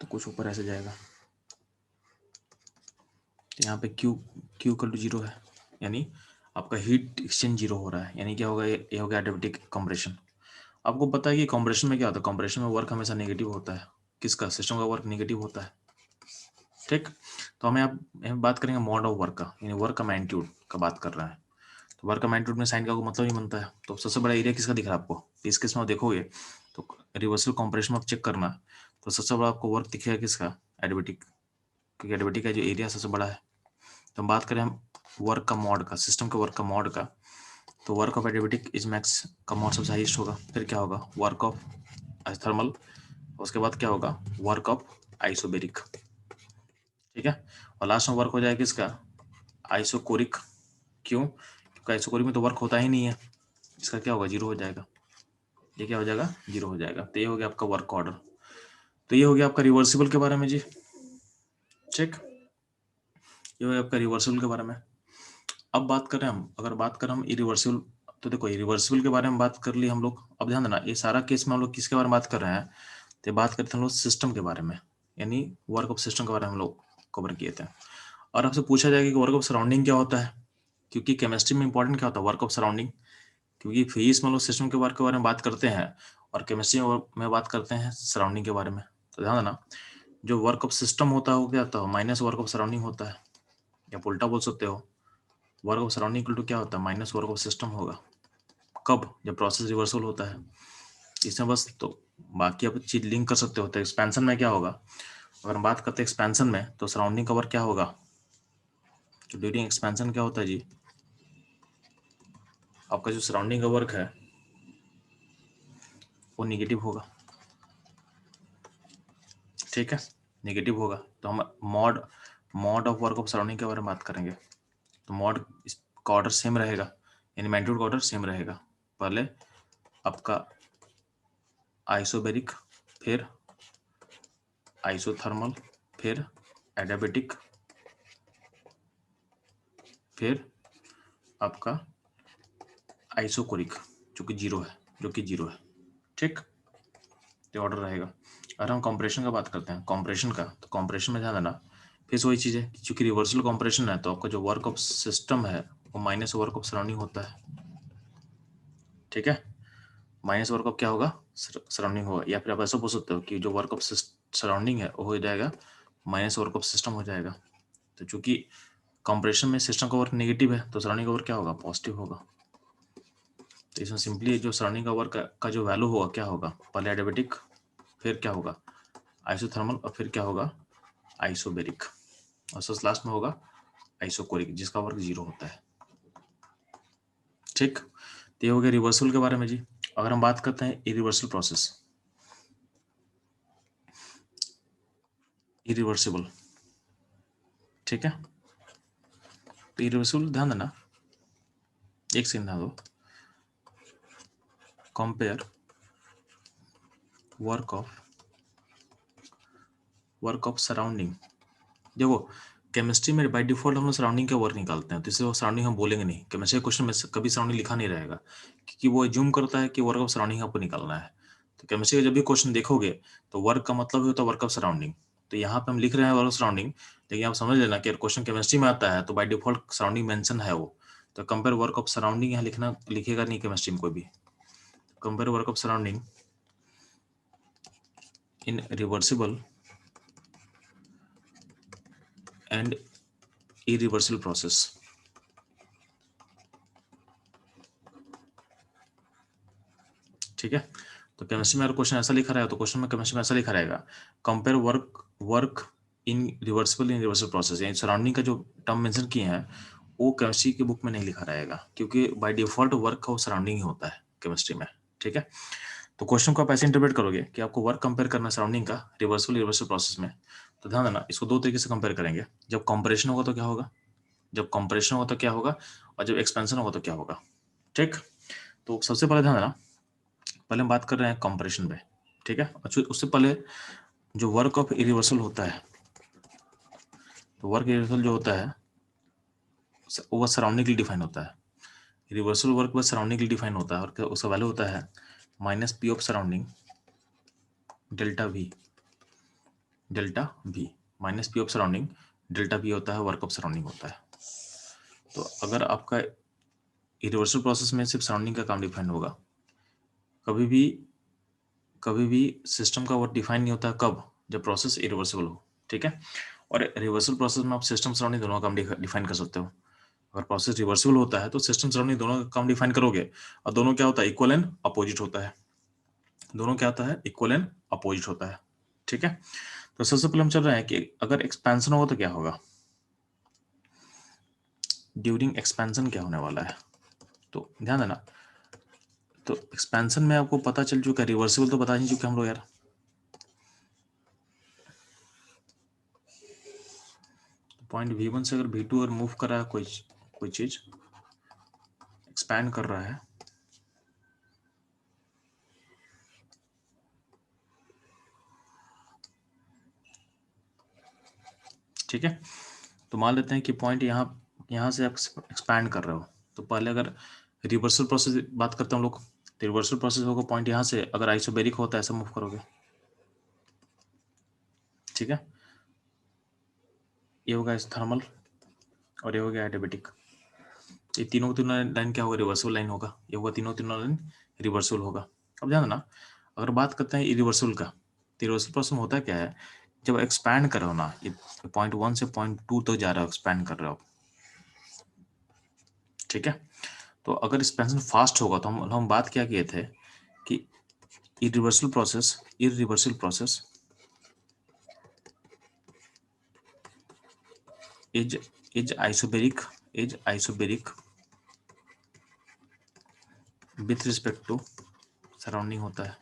तो कुछ ऊपर ऐसे जाएगा। तो यहाँ पे Q इक्वल टू 0 है, यानी आपका हीट एक्सचेंज 0 हो रहा है, यानी क्या होगा, ये हो गया एडियाबेटिक कंप्रेशन। आपको पता है कि कंप्रेशन में क्या होता है, कंप्रेशन में वर्क हमेशा नेगेटिव होता है, किसका, सिस्टम का वर्क नेगेटिव होता है, ठीक। तो हम बात करेंगे मॉड ऑफ वर्क का, यानी वर्क का मैग्नीट्यूड का बात कर रहे हैं। तो वर्क का मैग्नीट्यूड में साइन का कोई मतलब नहीं बनता है। तो सबसे बड़ा एरिया किसका दिख रहा है आपको, इस केस में आप देखोगे तो रिवर्सल कंप्रेशन में आप चेक करना, तो सबसे बड़ा आपको वर्क दिखेगा किसका, एडियाबेटिक, क्योंकि एडियाबेटिक का जो एरिया सबसे बड़ा है। तो हम बात करें हम वर्क का मॉड का, सिस्टम के वर्क का मॉड का, तो work of adiabatic is max का मॉड सबसे हाईएस्ट होगा। फिर क्या होगा, वर्क ऑफ थर्मल, उसके बाद क्या होगा, वर्क ऑफ आइसोबेरिक, ठीक है। और लास्ट में वर्क हो जाएगा किसका, आइसोकोरिक। क्यों, क्योंकि आइसोकोरिक में तो वर्क होता ही नहीं है, इसका क्या होगा, 0 हो जाएगा। ये क्या हो जाएगा, 0 हो जाएगा। तो ये हो गया आपका वर्क ऑर्डर। तो ये हो गया आपका रिवर्सिबल के बारे में जी, चेक। ये हो गया आपका रिवर्सिबल के बारे में। अब बात करें हम, अगर बात करें हम इरिवर्सिबल, तो देखो इरिवर्सिबल के बारे में बात कर ली हम लोग। अब ध्यान देना, ये सारा केस में हम लोग किसके बारे में बात कर रहे हैं, तो बात करते हैं हम लोग सिस्टम के बारे में, यानी वर्क ऑफ सिस्टम के बारे में हम लोग कवर किए थे। और आपसे पूछा जाएगा कि वर्क ऑफ सराउंडिंग क्या होता है, क्योंकि केमिस्ट्री में इंपॉर्टेंट क्या होता है, वर्क ऑफ सराउंडिंग। क्योंकि फिजिक्स में लोग सिस्टम के वर्क के बारे में बात करते हैं, और केमिस्ट्री में बात करते हैं सराउंडिंग के बारे में। तो ध्यान देना, जो वर्क ऑफ सिस्टम होता है वो क्या होता है, माइनस वर्क ऑफ सराउंडिंग होता है, या उल्टा बोल सकते हो, work of surrounding equal to क्या होता है, माइनस वर्क ऑफ सिस्टम होगा। कब, जब प्रोसेस रिवर्सल होता है। इसमें बस तो बाकी आप चीज लिंक कर सकते हो। तो एक्सपेंशन में क्या होगा, अगर हम बात करते हैं एक्सपेंशन में, तो सराउंडिंग का वर्क क्या होगा, तो ड्यूरिंग एक्सपेंशन क्या होता है जी, आपका जो सराउंडिंग का वर्क है वो निगेटिव होगा, ठीक है, नेगेटिव होगा। तो हम mod of work of surrounding के बारे में बात करेंगे। तो मॉड का ऑर्डर सेम रहेगा, यानी मैग्नीट्यूड का ऑर्डर सेम रहेगा। पहले आपका आइसोबेरिक, फिर आइसोथर्मल, फिर एडियाबेटिक, फिर आपका आइसोकोरिक, जो कि 0 है, ठीक। तो ऑर्डर रहेगा। अगर हम कंप्रेशन का बात करते हैं, कंप्रेशन का, तो कंप्रेशन में ध्यान देना, फिर वही चीज़ है, क्योंकि रिवर्सल कंप्रेशन है, तो आपका जो वर्क ऑफ सिस्टम है वो माइनस वर्क ऑफ सराउंडिंग होता है, ठीक है। माइनस वर्क ऑफ क्या होगा, सराउंडिंग होगा, या फिर आप ऐसा बोल सकते हो कि जो वर्क ऑफ सराउंडिंग है वो हो जाएगा माइनस वर्क ऑफ सिस्टम हो जाएगा। तो चूंकि कंप्रेशन में सिस्टम का वर्क नेगेटिव है, तो सराउंडिंग का वर्क क्या होगा, पॉजिटिव होगा। तो इसमें सिंपली जो सराउंडिंग का वर्क का जो वैल्यू होगा क्या होगा, पहले एडियाबेटिक, फिर क्या होगा आइसोथर्मल, और फिर क्या होगा आइसोबेरिक, और सबसे लास्ट में होगा आइसोकोरिक, जिसका वर्क 0 होता है, ठीक। तो ये हो गया रिवर्सल के बारे में जी। अगर हम बात करते हैं इरिवर्सल प्रोसेस, इरिवर्सिबल, ठीक है। तो इरिवर्सिबल ध्यान देना, एक सेकंड ध्यान दो, कंपेयर वर्क ऑफ सराउंडिंग। देखो केमिस्ट्री में बाय डिफॉल्ट हम लोग सराउंडिंग का वर्क निकालते हैं, तो इसलिए वो सराउंडिंग हम बोलेंगे नहीं, केमिस्ट्री क्वेश्चन में कभी सराउंडिंग लिखा नहीं रहेगा, क्योंकि वो एज्यूम करता है कि वर्क ऑफ सराउंडिंग आपको निकालना है। तो केमिस्ट्री का जब भी क्वेश्चन देखोगे तो वर्क का मतलब होता है वर्क ऑफ सराउंडिंग। तो यहाँ पे हम लिख रहे हैं वर्क ऑफ सराउंडिंग, लेकिन आप समझ लेना कि क्वेश्चन केमिस्ट्री में आता है तो बाय डिफॉल्ट सराउंडिंग मेंशन है वो। तो कंपेयर वर्क ऑफ सराउंडिंग यहाँ लिखना लिखेगा नहीं केमिस्ट्री में कोई भी। Compare work of surrounding in reversible and irreversible process, ठीक है। तो केमिस्ट्री में अगर क्वेश्चन ऐसा लिखा रहेगा तो क्वेश्चन में केमिस्ट्री में ऐसा लिखा रहेगा, compare work in reversible process, यानी सराउंडिंग का जो टर्म मेंशन किए हैं वो केमिस्ट्री की बुक में नहीं लिखा रहेगा, क्योंकि बाय डिफॉल्ट वर्क का सराउंडिंग ही होता है केमिस्ट्री में, ठीक है। तो क्वेश्चन को आप ऐसे इंटरप्रेट करोगे कि आपको वर्क कंपेयर करना है सराउंडिंग का रिवर्सिबल प्रोसेस में। तो ध्यान देना, इसको दो तरीके से कंपेयर करेंगे, जब कंप्रेशन होगा तो क्या होगा, और जब एक्सपेंशन होगा तो क्या होगा, ठीक। तो सबसे पहले ध्यान देना, पहले हम बात कर रहे हैं कंप्रेशन पे, ठीक है। अच्छा, उससे पहले जो वर्क ऑफ इरिवर्सल होता है, तो वर्क इरिवर्सल जो होता है वो सराउंडिंग के लिए डिफाइन होता है। रिवर्सल वर्क बस सराउंडिंग के लिए डिफाइन होता है, और उसका वैल्यू होता है minus P of surrounding delta we, minus P of surrounding delta V होता है वर्क ऑफ सराउंडिंग होता है। तो अगर आपका इरिवर्सिबल प्रोसेस में सिर्फ सराउंडिंग का काम डिफाइन होगा, कभी भी सिस्टम का वर्क डिफाइन नहीं होता। कब? जब प्रोसेस इरिवर्सिबल हो, ठीक है। और रिवर्सिबल प्रोसेस में आप सिस्टम सराउंडिंग दोनों का काम डिफाइन कर सकते हो। अगर प्रोसेस रिवर्सिबल होता है तो सिस्टम सराउंडिंग दोनों का काम डिफाइन करोगे, और दोनों क्या होता है? इक्वल एंड अपोजिट होता है। दोनों क्या होता है? इक्वल एंड अपोजिट होता है, ठीक है। तो सबसे पहले हम चल रहे हैं कि अगर एक्सपेंशन होगा तो क्या होगा, ड्यूरिंग एक्सपेंशन क्या होने वाला है। तो ध्यान देना, तो एक्सपेंशन में आपको पता चल चुका है, रिवर्सिबल तो बता नहीं चुके हम लोग यार। पॉइंट V1 से अगर V2 और मूव कर रहा है कोई चीज एक्सपैंड कर रहा है, ठीक है। तो मान लेते हैं कि पॉइंट यहाँ से आप एक्सपैंड कर रहे हो, तो पहले अगर रिवर्सल प्रोसेस बात करते हैं हम लोग, तो रिवर्सल प्रोसेस होगा पॉइंट यहाँ से, अगर आइसोबेरिक होता है ऐसा मूव करोगे, ठीक है। ये होगा थर्मल और ये हो गया एडियाबेटिक। ये तीनों लाइन क्या होगा? रिवर्सिबल लाइन होगा। ये होगा तीनों लाइन रिवर्सिबल होगा। अब ध्यान देना, अगर बात करते हैं इरिवर्सिबल का, तो रिवर्सिबल प्रोसेस में होता क्या है, जब एक्सपैंड कर रहे हो ना, ये पॉइंट 1 से पॉइंट 2 तक जा रहा हो, एक्सपैंड कर रहे हो, ठीक है। तो अगर एक्सपेंशन फास्ट होगा तो हम बात क्या किए थे कि irreversible process is isobaric with respect to surrounding होता है।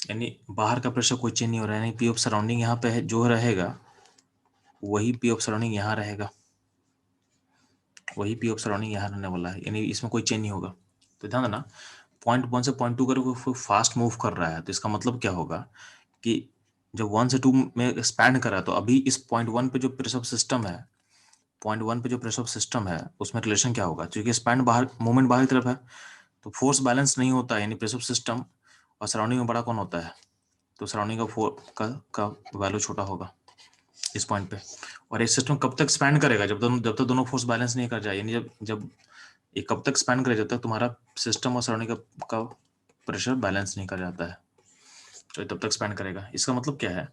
यानी बाहर का प्रेशर कोई चेंज नहीं हो रहा है, यानी पी ऑफ सराउंडिंग यहाँ पे है, जो रहेगा वही पी ऑफ सराउंडिंग यहाँ रहेगा, वही पी ऑफ सराउंडिंग यहाँ रहने वाला है, यानी इसमें कोई चेंज नहीं होगा। तो ध्यान देना, पॉइंट 1 से पॉइंट 2 करके फास्ट मूव कर रहा है, तो इसका मतलब क्या होगा कि जब 1 से 2 में एक्सपैंड करा, तो अभी इस पॉइंट 1 पे जो प्रेशर सिस्टम है, पॉइंट 1 पे जो प्रेशर सिस्टम है उसमें रिलेशन क्या होगा, क्योंकि एक्सपैंड बाहर, मूवमेंट बाहर की तरफ है, तो फोर्स बैलेंस नहीं होता है, यानी प्रेशर सिस्टम और सराउंडिंग में बड़ा कौन होता है, तो सराउंडिंग का वैल्यू छोटा होगा इस पॉइंट पे। और एक सिस्टम कब तक एक्सपैंड करेगा, जब तक दोनों फोर्स बैलेंस नहीं कर जाए, यानी जब ये कब तक एक्सपैंड करेगा, जब तक तुम्हारा सिस्टम और सराउंडिंग का प्रेशर बैलेंस नहीं कर जाता है, तो तब तक एक्सपैंड करेगा। इसका मतलब क्या है,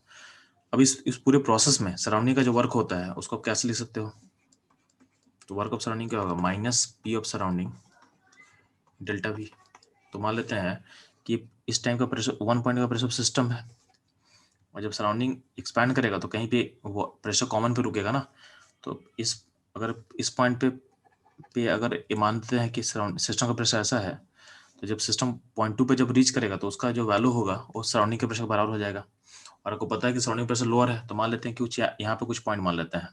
अब इस पूरे प्रोसेस में सराउंडिंग का जो वर्क होता है उसको आप कैसे लिख सकते हो, तो वर्क ऑफ सराउंडिंग क्या होगा, minus P of surrounding delta V। तो मान लेते हैं कि इस टाइम का प्रेशर 1 पॉइंट का प्रेशर सिस्टम है, और जब सराउंडिंग एक्सपैंड करेगा तो कहीं पे वो प्रेशर कॉमन पे रुकेगा ना। तो अगर इस पॉइंट पे अगर ये मानते हैं कि सिस्टम का प्रेशर ऐसा है, तो जब सिस्टम पॉइंट 2 पे जब रीच करेगा तो उसका जो वैल्यू होगा वो सराउंडिंग के प्रेशर बराबर हो जाएगा। और आपको पता है कि सराउंडिंग प्रेशर लोअर है, तो मान लेते हैं कि यहाँ पे कुछ पॉइंट मान लेते हैं,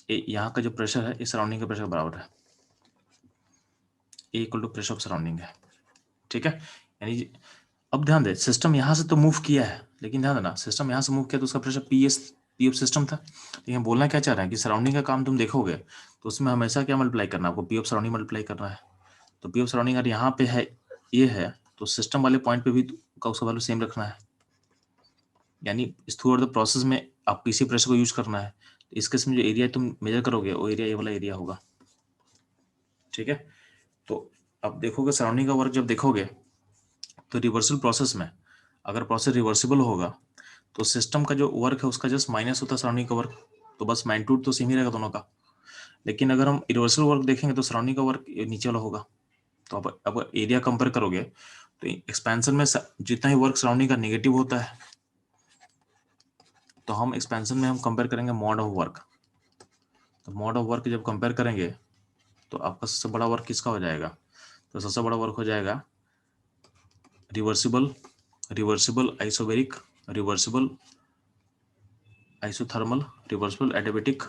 यहाँ का जो प्रेशर है इस सराउंडिंग के प्रेशर बराबर है, a equal to pressure of surrounding है, ठीक है। यानी अब ध्यान दे, सिस्टम यहाँ से तो मूव किया है, लेकिन ध्यान देना, सिस्टम यहाँ से मूव किया तो उसका प्रेशर पी ऑफ सिस्टम था। लेकिन बोलना क्या चाह रहा है कि सराउंडिंग का काम तुम देखोगे तो उसमें हमेशा क्या मल्टीप्लाई करना है, आपको पी ऑफ सराउंडिंग मल्टीप्लाई करना है। तो पी ऑफ सराउंडिंग अगर यहाँ पे है, ये है, तो सिस्टम वाले पॉइंट पे भी का उसका वैल्यू सेम रखना है, यानी इस थ्रू आउट द प्रोसेस में आप किसी प्रेशर को यूज करना है। तो इस केस में जो एरिया तुम मेजर करोगे वो एरिया ये वाला एरिया होगा, ठीक है। तो अब देखोगे सराउंडिंग का वर्क जब देखोगे तो रिवर्सल प्रोसेस में अगर प्रोसेस रिवर्सिबल होगा तो सिस्टम का जो वर्क है उसका जस्ट माइनस होता है सराउंडिंग का वर्क, तो बस मैग्नीट्यूड तो सेम ही रहेगा दोनों का। लेकिन अगर हम रिवर्सल वर्क देखेंगे तो सराउंडिंग का वर्क नीचे वाला होगा। तो अब एरिया कंपेयर करोगे तो एक्सपेंशन में जितना ही वर्क सराउंडिंग का नेगेटिव होता है, तो हम एक्सपेंशन में हम कंपेयर करेंगे मॉड ऑफ वर्क। तो मॉड ऑफ वर्क जब कंपेयर करेंगे तो आपका सबसे बड़ा वर्क किसका हो जाएगा, तो सबसे बड़ा वर्क हो जाएगा reversible isobaric, reversible isothermal, reversible adiabatic,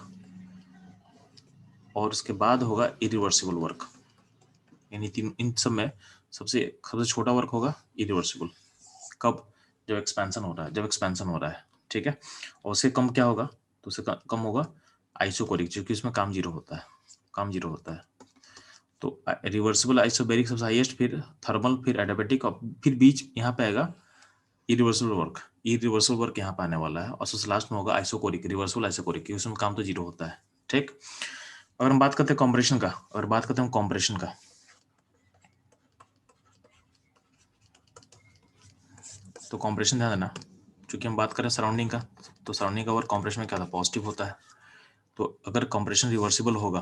और उसके बाद होगा इरिवर्सिबल वर्क। यानी इन सब में सबसे छोटा वर्क होगा इरिवर्सिबल। कब? जब एक्सपेंशन हो रहा है, ठीक है। और उससे कम क्या होगा, तो उससे कम होगा आइसोकोरिक, क्योंकि उसमें काम जीरो होता है। तो रिवर्सिबल आइसोबेरिक सबसे हाईएस्ट, फिर थर्मल, फिर एडियाबेटिक, और फिर बीच यहाँ पे आएगा इरिवर्सिबल वर्क यहाँ पे आने वाला है, और सबसे लास्ट में होगा आइसोकोरिक, रिवर्सिबल आइसोकोरिक, उसमें काम तो 0 होता है। ठीक, अगर हम बात करते हैं कॉम्प्रेशन का, अगर बात करते हैं कॉम्प्रेशन का, तो कॉम्प्रेशन ध्यान देना, क्योंकि हम बात करें सराउंडिंग का, तो सराउंडिंग का वर्क कॉम्प्रेशन में क्या था, पॉजिटिव होता है। तो अगर कॉम्प्रेशन रिवर्सिबल होगा,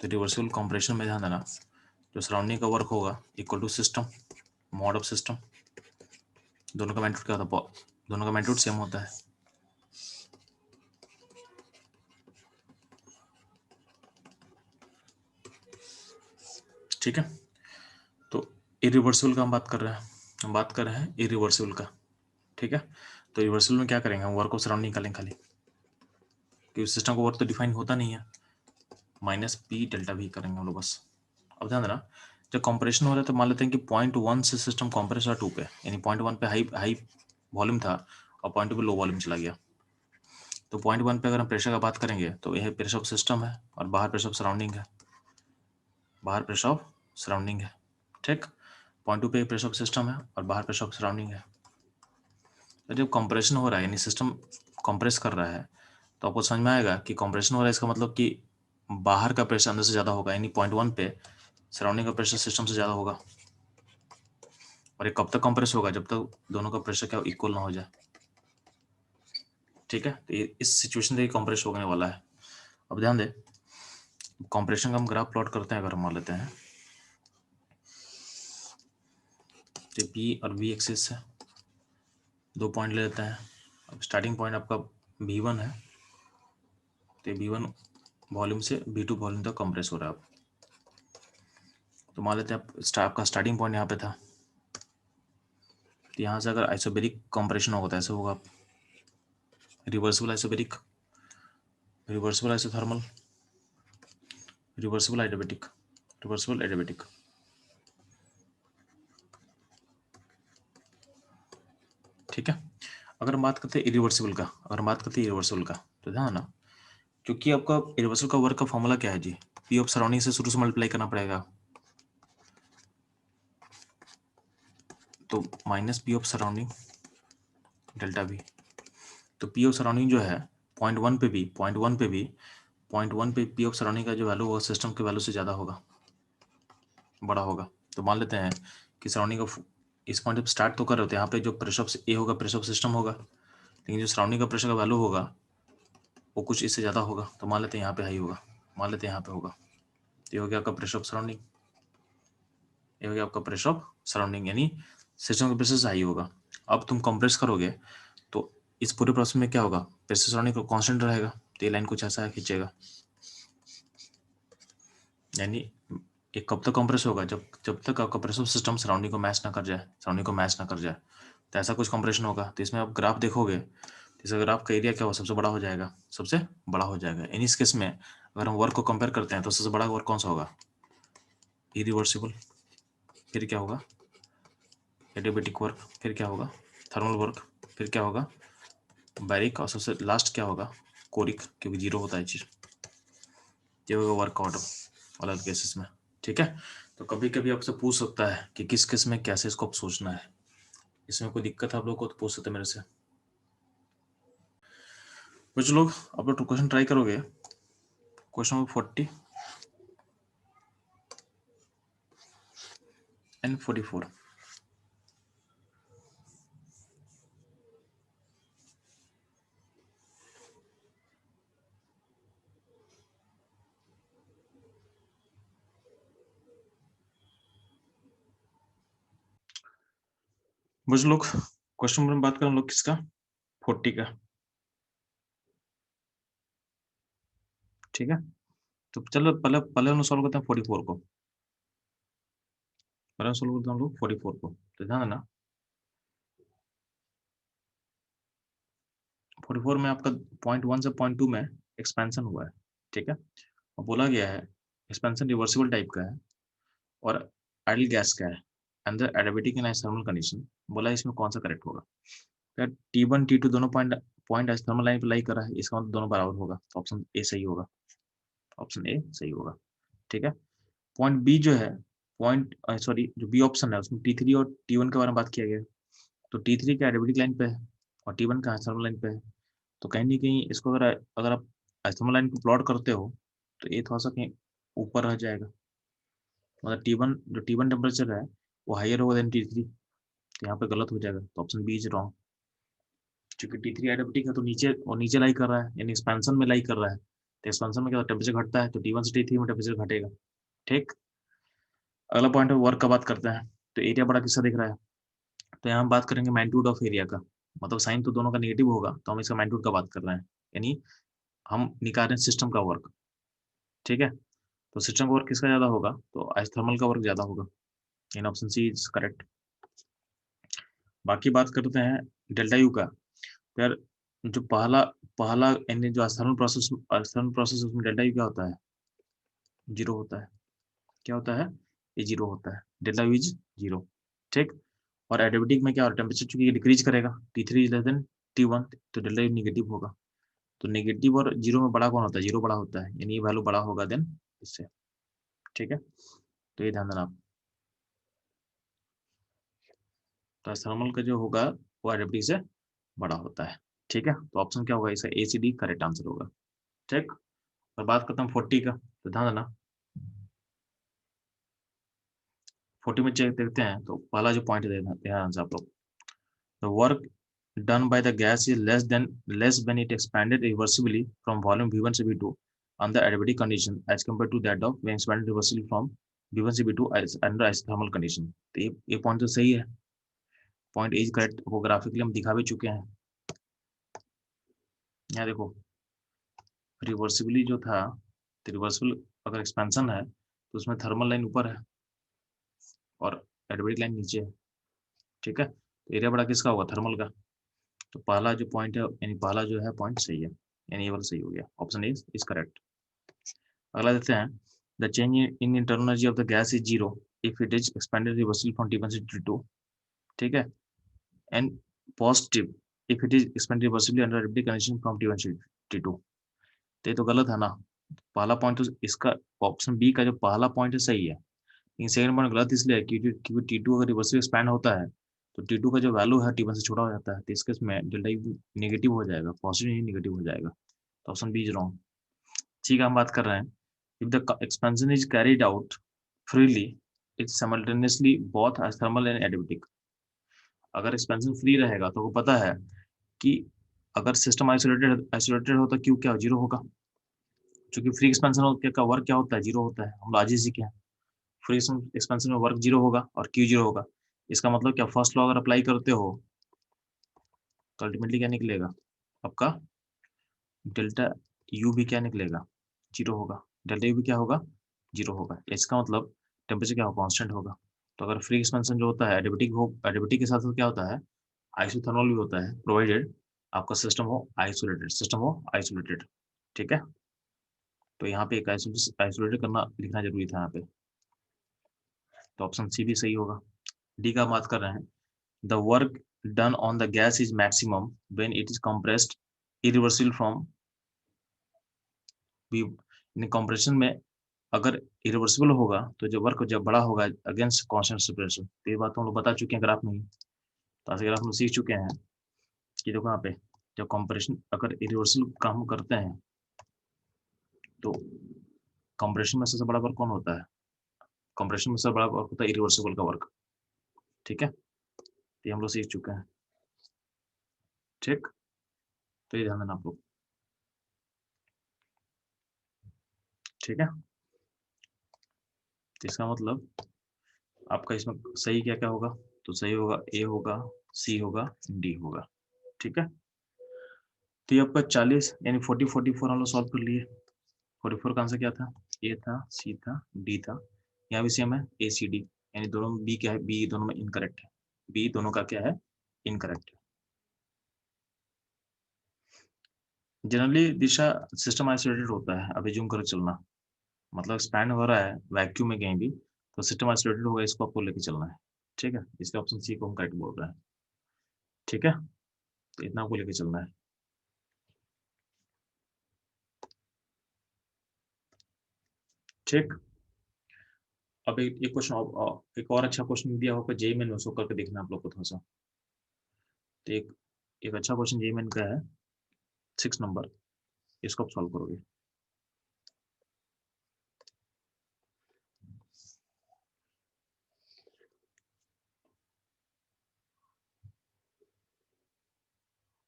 तो रिवर्सिबल कॉम्प्रेशन में ध्यान देना, जो सराउंडिंग का वर्क होगा equal to system mod of system, दोनों का मैग्नीट्यूड क्या होता है, दोनों का मैग्नीट्यूड सेम होता है। ठीक है, तो इरिवर्सिबल का हम बात कर रहे हैं, हम बात कर रहे हैं इरिवर्सिबल का। ठीक है, तो रिवर्सिबल में क्या करेंगे, हम वर्क ऑफ सराउंडिंग निकालेंगे खाली, क्योंकि सिस्टम का वर्क तो डिफाइन होता नहीं है, माइनस पी डेल्टा भी करेंगे हम लोग बस। अब ध्यान देना, जब कंप्रेशन हो रहा है तो मान लेते हैं कि 0.1 से सिस्टम कंप्रेस हुआ 2 पे, यानी 0.1 पे हाई हाई वॉल्यूम था और 0.2 पे लो वॉल्यूम चला गया। तो 0.1 पे अगर हम प्रेशर का बात करेंगे तो यह प्रेशर ऑफ सिस्टम है और बाहर प्रेशर ऑफ सराउंडिंग है, बाहर प्रेशर ऑफ सराउंडिंग है। ठीक, 0.2 पे प्रेशर ऑफ सिस्टम है और बाहर प्रेशर ऑफ सराउंडिंग है। तो जब कंप्रेशन हो रहा है यानी सिस्टम कंप्रेस कर रहा है, तो आपको समझ में आएगा कि कंप्रेशन हो रहा है, इसका मतलब कि बाहर का प्रेशर अंदर से ज़्यादा होगा, यानी 0.1 पे सराउंडिंग का प्रेशर सिस्टम से ज़्यादा होगा। और ये कब तक कंप्रेस होगा, जब तक दोनों का प्रेशर क्या इक्वल ना हो जाए। ठीक है, तो ये इस सिचुएशन से कंप्रेस होने वाला है। अब ध्यान दे, कंप्रेशन का हम ग्राफ प्लॉट करते हैं, अगर हम मान लेते हैं तो पी और वी एक्सिस से 2 पॉइंट ले लेते हैं। अब स्टार्टिंग पॉइंट आपका V1 है, तो V1 वॉल्यूम से V2 वॉल्यूम तक कंप्रेस हो रहा है। अब तो मान लेते हैं आपका स्टार्टिंग पॉइंट यहाँ पे था, तो यहाँ से अगर आइसोबेरिक कंप्रेशन होगा तो ऐसे होगा, reversible isobaric, reversible isothermal, reversible adiabatic, reversible adiabatic. ठीक है, अगर हम बात करते हैं इरिवर्सिबल का, अगर हम बात करते हैं इरिवर्सिबल का, तो ध्यान ना, क्योंकि आपका इरिवर्सिबल का वर्क का फॉर्मूला क्या है जी, पी ऑफ सराउंडिंग से शुरू से मल्टीप्लाई करना पड़ेगा, तो minus P of surrounding delta we. तो पी ऑफ सराउंडिंग जो है 0.1 पे भी, 0.1 पे भी, 0.1 पे पी ऑफ सराउंडिंग का जो वैल्यू होगा सिस्टम के वैल्यू से ज़्यादा होगा, बड़ा होगा। तो मान लेते हैं कि सराउंडिंग ऑफ इस पॉइंट पे स्टार्ट तो कर रहे होते हैं, यहाँ पे जो प्रेशर ऑफ ए होगा प्रेशर ऑफ सिस्टम होगा, लेकिन जो सराउंडिंग का प्रेशर का वैल्यू होगा वो कुछ इससे ज़्यादा होगा, तो मान लेते हैं यहाँ पे हाई होगा, मान लेते हैं यहाँ पे होगा। तो ये हो गया आपका प्रेशर ऑफ सराउंडिंग, ये हो गया आपका प्रेशर ऑफ सराउंडिंग, यानी सिस्टम का प्रेशर से हाई होगा। अब तुम कंप्रेस करोगे तो इस पूरे प्रोसेस में क्या होगा, प्रेशर सराउंडिंग कांस्टेंट रहेगा, तो ये लाइन कुछ ऐसा खींचेगा, यानी ये कब तक कंप्रेस होगा, जब जब तक आपका प्रेशर सिस्टम सराउंडिंग को मैच ना कर जाए, सराउंडिंग को मैच ना कर जाए, तो ऐसा कुछ कंप्रेशन होगा। तो इसमें आप ग्राफ देखोगे, तो इस ग्राफ का एरिया क्या होगा, सबसे बड़ा हो जाएगा, सबसे बड़ा हो जाएगा। इन इस केस में अगर हम वर्क को कंपेयर करते हैं तो सबसे बड़ा वर्क कौन सा होगा, इरिवर्सिबल, फिर क्या होगा एडियाबेटिक वर्क, फिर क्या होगा थर्मल वर्क, फिर क्या होगा बैरिक, और सबसे लास्ट क्या होगा कोरिक, क्योंकि 0 होता है चीज। ये होगा वर्क ऑर्डर अलग केसेस में। ठीक है, तो कभी कभी आपसे पूछ सकता है कि किस केस में कैसे इसको सोचना है, इसमें कोई दिक्कत है आप लोग को तो पूछ सकते हैं मेरे से। कुछ लोग आप लोग क्वेश्चन ट्राई करोगे, क्वेश्चन नंबर 40 एंड 44। कुछ लोग क्वेश्चन नंबर में बात करें हम लोग किसका, 40 का। ठीक है, तो चलो पहले पहले हम सॉल्व करते हैं 44 को, पहले सॉल्व करते हैं हम लोग 44 को। तो ध्यान देना 44 में आपका 0.1 से 0.2 में एक्सपेंशन हुआ है। ठीक है, और बोला गया है एक्सपेंशन रिवर्सिबल टाइप का है और आइडियल गैस का है, अंदर एडियाबेटिक इन आइसोथर्मल कंडीशन। बोला इसमें कौन सा करेक्ट होगा, क्या T1 T2 दोनों पॉइंट पॉइंट आइसोथर्मल लाइन पे लाई कर रहा है, इसका मतलब दोनों बराबर होगा, तो ऑप्शन ए सही होगा, ऑप्शन ए सही होगा। ठीक है, पॉइंट बी जो है पॉइंट सॉरी जो बी ऑप्शन है उसमें T3 और T1 के बारे में बात किया गया। तो T3 क्या एडियाबेटिक लाइन पे है और T1 का आइसोथर्मल लाइन पे है। तो कहीं ना कहीं इसको अगर आप आइसोथर्मल लाइन को प्लॉट करते हो तो ये थोड़ा सा कहीं ऊपर रह जाएगा, मतलब T1 टेम्परेचर है वो हायर होगा देन T3। तो यहाँ पे गलत हो जाएगा, तो ऑप्शन बी इज रॉन्ग। क्योंकि T3 एडियाबेटिक है तो नीचे लाई कर रहा है, यानी एक्सपेंशन में लाई कर रहा है। तो एक्सपेंशन में क्या टेम्परेचर घटता है, तो T1 से T3 में टेम्परेचर घटेगा। ठीक, अगला पॉइंट है वर्क का बात करते हैं। तो एरिया बड़ा किसका दिख रहा है, तो यहाँ हम बात करेंगे मैग्नीट्यूड ऑफ एरिया का, मतलब साइन तो दोनों का नेगेटिव होगा, तो हम इसका मैग्नीट्यूड का बात कर रहे हैं, यानी हम निकाल रहे हैं सिस्टम का वर्क। ठीक है, तो सिस्टम का वर्क किसका ज्यादा होगा, तो आइसोथर्मल का वर्क ज्यादा होगा, इन ऑप्शन सी इज करेक्ट। बाकी बात करते हैं डेल्टा यू का। तो यार जो पहला पहला यानी जो आइसोथर्मल प्रोसेस उसमें डेल्टा यू क्या होता है, जीरो होता है। क्या होता है, ये जीरो होता है, डेल्टा यू इज जीरो। ठीक, और एडियाबेटिक में क्या होता है, टेम्परेचर चूंकि डिक्रीज करेगा, T3 is less than T1, तो डेल्टा यू नेगेटिव होगा। तो नेगेटिव और जीरो में बड़ा कौन होता है, जीरो बड़ा होता है, यानी ये वैल्यू बड़ा होगा देन इससे। ठीक है, तो ये ध्यान देना आप। तो थर्मल का जो होगा वो एडियाबेटिक से बड़ा होता है। ठीक है, तो ऑप्शन क्या होगा इसका, ACD करेक्ट आंसर होगा। ठीक, और बात करता हूँ 40 का, तो ध्यान देना 40 में चेक देखते हैं। तो पहला जो पॉइंट है ध्यान से आप लोग, the work done by the gas is less when it expanded irreversibly from volume V1 to V2 on the adiabatic condition as compared to that of when expanded reversibly from V1 to V2 as under isothermal condition। तो ये point तो सही है, point is correct, वो graphically हम दिखा भी चुके हैं। यहाँ देखो रिवर्सिबली जो था, तो रिवर्सिबल अगर एक्सपेंशन है तो उसमें थर्मल लाइन ऊपर है और एडियाबेटिक लाइन नीचे है। ठीक है, तो एरिया बड़ा किसका होगा, थर्मल का। तो पहला जो पॉइंट है यानी पहला जो है पॉइंट सही है, यानी ये वाला सही हो गया, ऑप्शन इज करेक्ट। अगला देखते हैं, the change in internal energy of the gas is zero if it is expanded reversibly from T1 से T2। ठीक है, and positive if it is expanded reversibly under adiabatic condition from T1 से T2। तो ये तो गलत है ना, पहला पॉइंट तो इसका ऑप्शन बी का जो पहला पॉइंट है सही है, लेकिन सेकंड पॉइंट गलत इसलिए है क्योंकि T2 अगर रिवर्सिबली एक्सपैंड होता है तो T2 का जो वैल्यू है T1 से छोटा हो जाता है, तो इसके में डेल्टा नेगेटिव हो जाएगा, पॉजिटिव नहीं नेगेटिव हो जाएगा। तो ऑप्शन बी इज रॉन्ग। ठीक है, हम बात कर रहे हैं, if the expansion is carried out freely it's simultaneously both thermal and adiabatic। अगर एक्सपेंशन फ्री रहेगा तो वो पता है कि अगर सिस्टम आइसोलेटेड होता क्यू क्या जीरो होगा, क्योंकि फ्री एक्सपेंशन का वर्क क्या होता है, जीरो होता है, हम आज ही सीखे हैं। फ्री एक्सपेंशन में वर्क जीरो होगा और क्यू जीरो होगा। इसका मतलब क्या, फर्स्ट लॉ अगर अप्लाई करते हो तो अल्टीमेटली क्या निकलेगा आपका, डेल्टा यू भी क्या निकलेगा, जीरो होगा। डेल्टा यू भी क्या होगा, जीरो होगा। इसका मतलब टेम्परेचर क्या होगा, कांस्टेंट होगा। तो अगर फ्री एक्सपेंशन जो होता है एडियाबेटिक के साथ साथ क्या होता है, आइसोथर्मल भी होता है, प्रोवाइडेड आपका सिस्टम हो आइसोलेटेड। ठीक है, तो यहाँ पे एक आइसोलेटेड करना लिखना जरूरी था यहाँ पे, तो ऑप्शन सी भी सही होगा। डी का बात कर रहे हैं, the work done on the gas is maximum when it is compressed irreversible from B. Compression में अगर इरिवर्सिबल होगा तो जो वर्क जब बड़ा होगा अगेंस्ट कांस्टेंट प्रेशर। तो ये बात हम लोग बता चुके हैं ग्राफ में ही, तो आज ग्राफ में सीख चुके हैं कि देखो यहाँ पे जब कंप्रेशन अगर इरिवर्सिबल काम करते हैं तो कंप्रेशन में सबसे बड़ा वर्क कौन होता है, कंप्रेशन में सबसे बड़ा वर्क होता है इरिवर्सिबल का वर्क। ठीक है, तो ये हम लोग सीख चुके हैं। ठीक, तो ये ध्यान देना आप लोग। ठीक है, तो इसका मतलब आपका इसमें सही क्या क्या होगा, तो सही होगा ए होगा, सी होगा, डी होगा। ठीक है, तो ये आपका 40 यानी 44 हम लोग सॉल्व कर लिए। 44 का आंसर क्या था, ए था, सी था, डी था। यहाँ भी सेम है, ए सी डी, यानी दोनों में बी क्या है, बी दोनों में इनकरेक्ट है, बी दोनों का क्या है, इनकरेक्ट है। जनरली दिशा सिस्टम आइसोलेटेड होता है, अभी जूम कर चलना, मतलब स्पैन हो रहा है वैक्यूम में कहीं भी तो सिस्टम आइसोलेटेड होगा, इसको आपको लेके चलना है। ठीक है, इसलिए ऑप्शन सी को हम करेक्ट बोल रहे हैं। ठीक है, तो इतना आपको लेके चलना है। ठीक, अब एक क्वेश्चन, एक और अच्छा क्वेश्चन दिया होगा जेईई में, उसको करके देखना आप लोग को थोड़ा सा। तो एक अच्छा क्वेश्चन जेईई में का है 6 नंबर, इसको आप सॉल्व करोगे।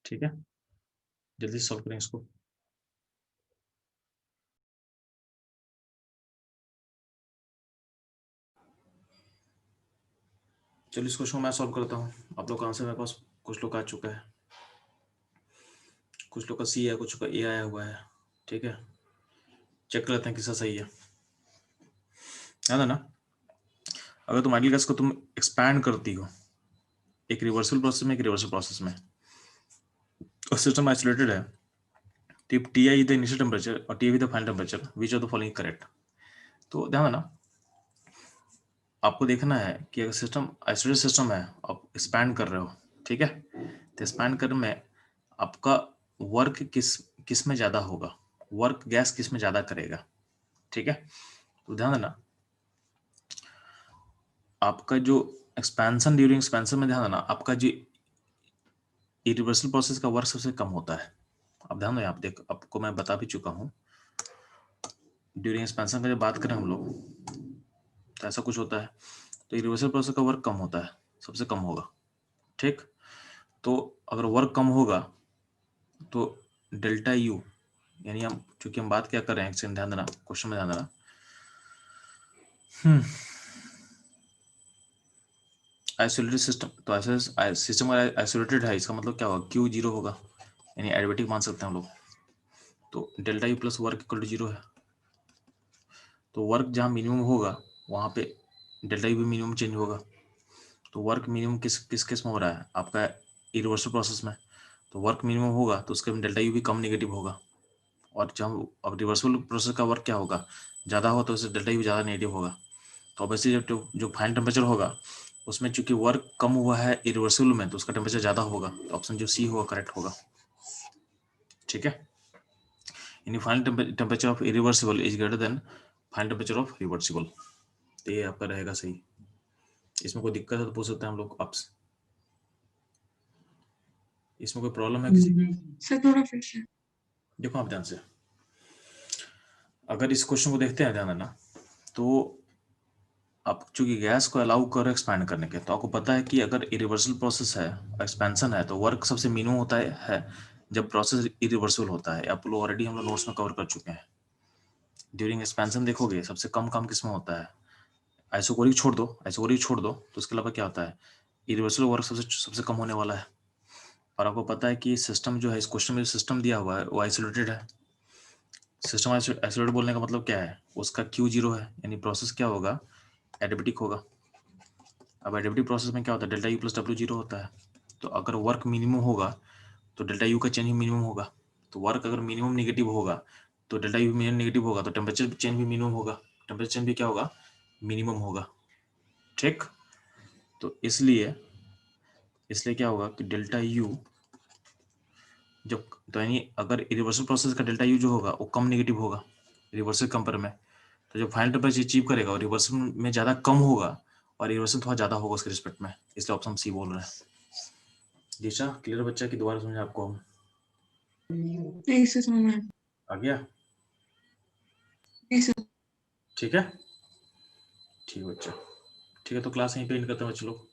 ठीक है, जल्दी सॉल्व करें इसको। चलिए इस क्वेश्चन को मैं सॉल्व करता हूँ। आप लोग का आंसर मेरे पास कुछ लोग का आ चुका है, कुछ लोग का सी है, कुछ लोग का ए आया हुआ है। ठीक है, चेक कर लेते हैं किसका सही है। याद है ना, अगर तुम आइडियल गैस को तुम एक्सपैंड करती हो एक रिवर्सल प्रोसेस में, एक रिवर्सल प्रोसेस में, और सिस्टम आइसोलेटेड है, तो t i the initial temperature और t v the final temperature, which are the following correct. तो ध्यान देना, आपको देखना है कि अगर सिस्टम आइसोलेटेड सिस्टम है, आप एक्सपैंड कर रहे हो, ठीक है, तो एक्सपैंड करने में आपका वर्क किस में ज़्यादा होगा, वर्क गैस किस में ज़्यादा करेगा। ठीक है, तो ध्यान देना, आपका जो एक्सपेंशन, ड्यूरिंग एक्सपेंशन में ध्यान देना, आपका जो इरिवर्सल प्रोसेस का वर्क सबसे कम होता है। अब ध्यान दो, आप देख, आपको मैं बता भी चुका हूँ, ड्यूरिंग एक्सपेंशन का जब बात करें हम लोग, तो ऐसा कुछ होता है, तो इरिवर्सल प्रोसेस का वर्क कम होता है, सबसे कम होगा। ठीक, तो अगर वर्क कम होगा तो डेल्टा यू, यानी हम, चूंकि हम बात क्या कर रहे हैं, एक सेकंड ध्यान देना, क्वेश्चन में ध्यान देना। आइसोलेटेड सिस्टम, तो ऐसे सिस्टम आइसोलेटेड है, इसका मतलब क्या होगा, क्यू जीरो होगा, यानी एडिबेटिक मान सकते हैं हम लोग। तो delta you plus work equal to zero है, तो वर्क जहाँ मिनिमम होगा वहाँ पे डेल्टा यू भी मिनिमम चेंज होगा। तो वर्क मिनिमम किस किस केस में हो रहा है, आपका इरिवर्सल प्रोसेस में, तो वर्क मिनिमम होगा तो उसके डेल्टा यू भी कम नेगेटिव होगा। और जब अब रिवर्सल प्रोसेस का वर्क क्या होगा, ज़्यादा होगा तो उससे डेल्टा यू ज़्यादा नेगेटिव होगा। तो ऑब्वियसली जो फाइनल टेम्परेचर होगा उसमें चूंकि वर्क कम हुआ है इरिवर्सिबल में, तो उसका टेम्परेचर ज़्यादा होगा, तो ऑप्शन जो सी होगा करेक्ट होगा। ठीक है, यानी final temperature of irreversible is greater than final temperature of reversible. तो ये आपका रहेगा सही। इसमें कोई दिक्कत है तो पूछ सकते हैं हम लोग आपसे, इसमें कोई प्रॉब्लम है किसी? सर थोड़ा फिर से देखो आप ध्यान से, अगर इस क्वेश्चन को देखते हैं ध्यान देना, तो आप चूंकि गैस को अलाउ कर रहे एक्सपैंड करने के, तो आपको पता है कि अगर इरिवर्सल प्रोसेस है, एक्सपेंशन है, तो वर्क सबसे मिनिमम होता है जब प्रोसेस इरिवर्सिबल होता है। आप लोग ऑलरेडी हम लोग नोट्स में कवर कर चुके हैं। ड्यूरिंग एक्सपेंशन देखोगे सबसे कम काम किसमें होता है, आइसोकोरिक छोड़ दो, आइसोकोरिक छोड़ दो, तो उसके अलावा क्या होता है, इरिवर्सल वर्क सबसे कम होने वाला है। और आपको पता है कि सिस्टम जो है, इस क्वेश्चन में जो सिस्टम दिया हुआ है वो आइसोलेटेड है। सिस्टम आइसोलेटेड बोलने का मतलब क्या है, उसका क्यू जीरो है, यानी प्रोसेस क्या होगा, एडिबेटिक होगा। अब एडिबेटिक प्रोसेस में क्या होता है, delta you plus W zero होता है। तो अगर वर्क मिनिमम होगा तो डेल्टा यू का चेंज भी मिनिमम होगा। तो वर्क अगर मिनिमम नेगेटिव होगा तो डेल्टा यू मिनिमम नेगेटिव होगा, तो टेम्परेचर चेंज भी मिनिमम होगा, टेम्परेचर चेंज भी क्या होगा, मिनिमम होगा। ठीक, तो इसलिए क्या होगा कि डेल्टा यू जब, तो यानी अगर रिवर्सल प्रोसेस का डेल्टा यू जो होगा वो कम नेगेटिव होगा रिवर्सल कंपेयर में, तो जो फाइनल टेम्परेचर अचीव करेगा और रिवर्सल में ज़्यादा कम होगा और रिवर्सल थोड़ा ज़्यादा होगा उसके रिस्पेक्ट में, इसलिए ऑप्शन सी बोल रहे हैं। दिशा क्लियर बच्चा की दोबारा समझा आपको हम? नहीं सर समझ में आ गया? नहीं सर ठीक है, ठीक है बच्चा, ठीक है, तो क्लास यहीं पे एंड करते हैं बच्चे लोग।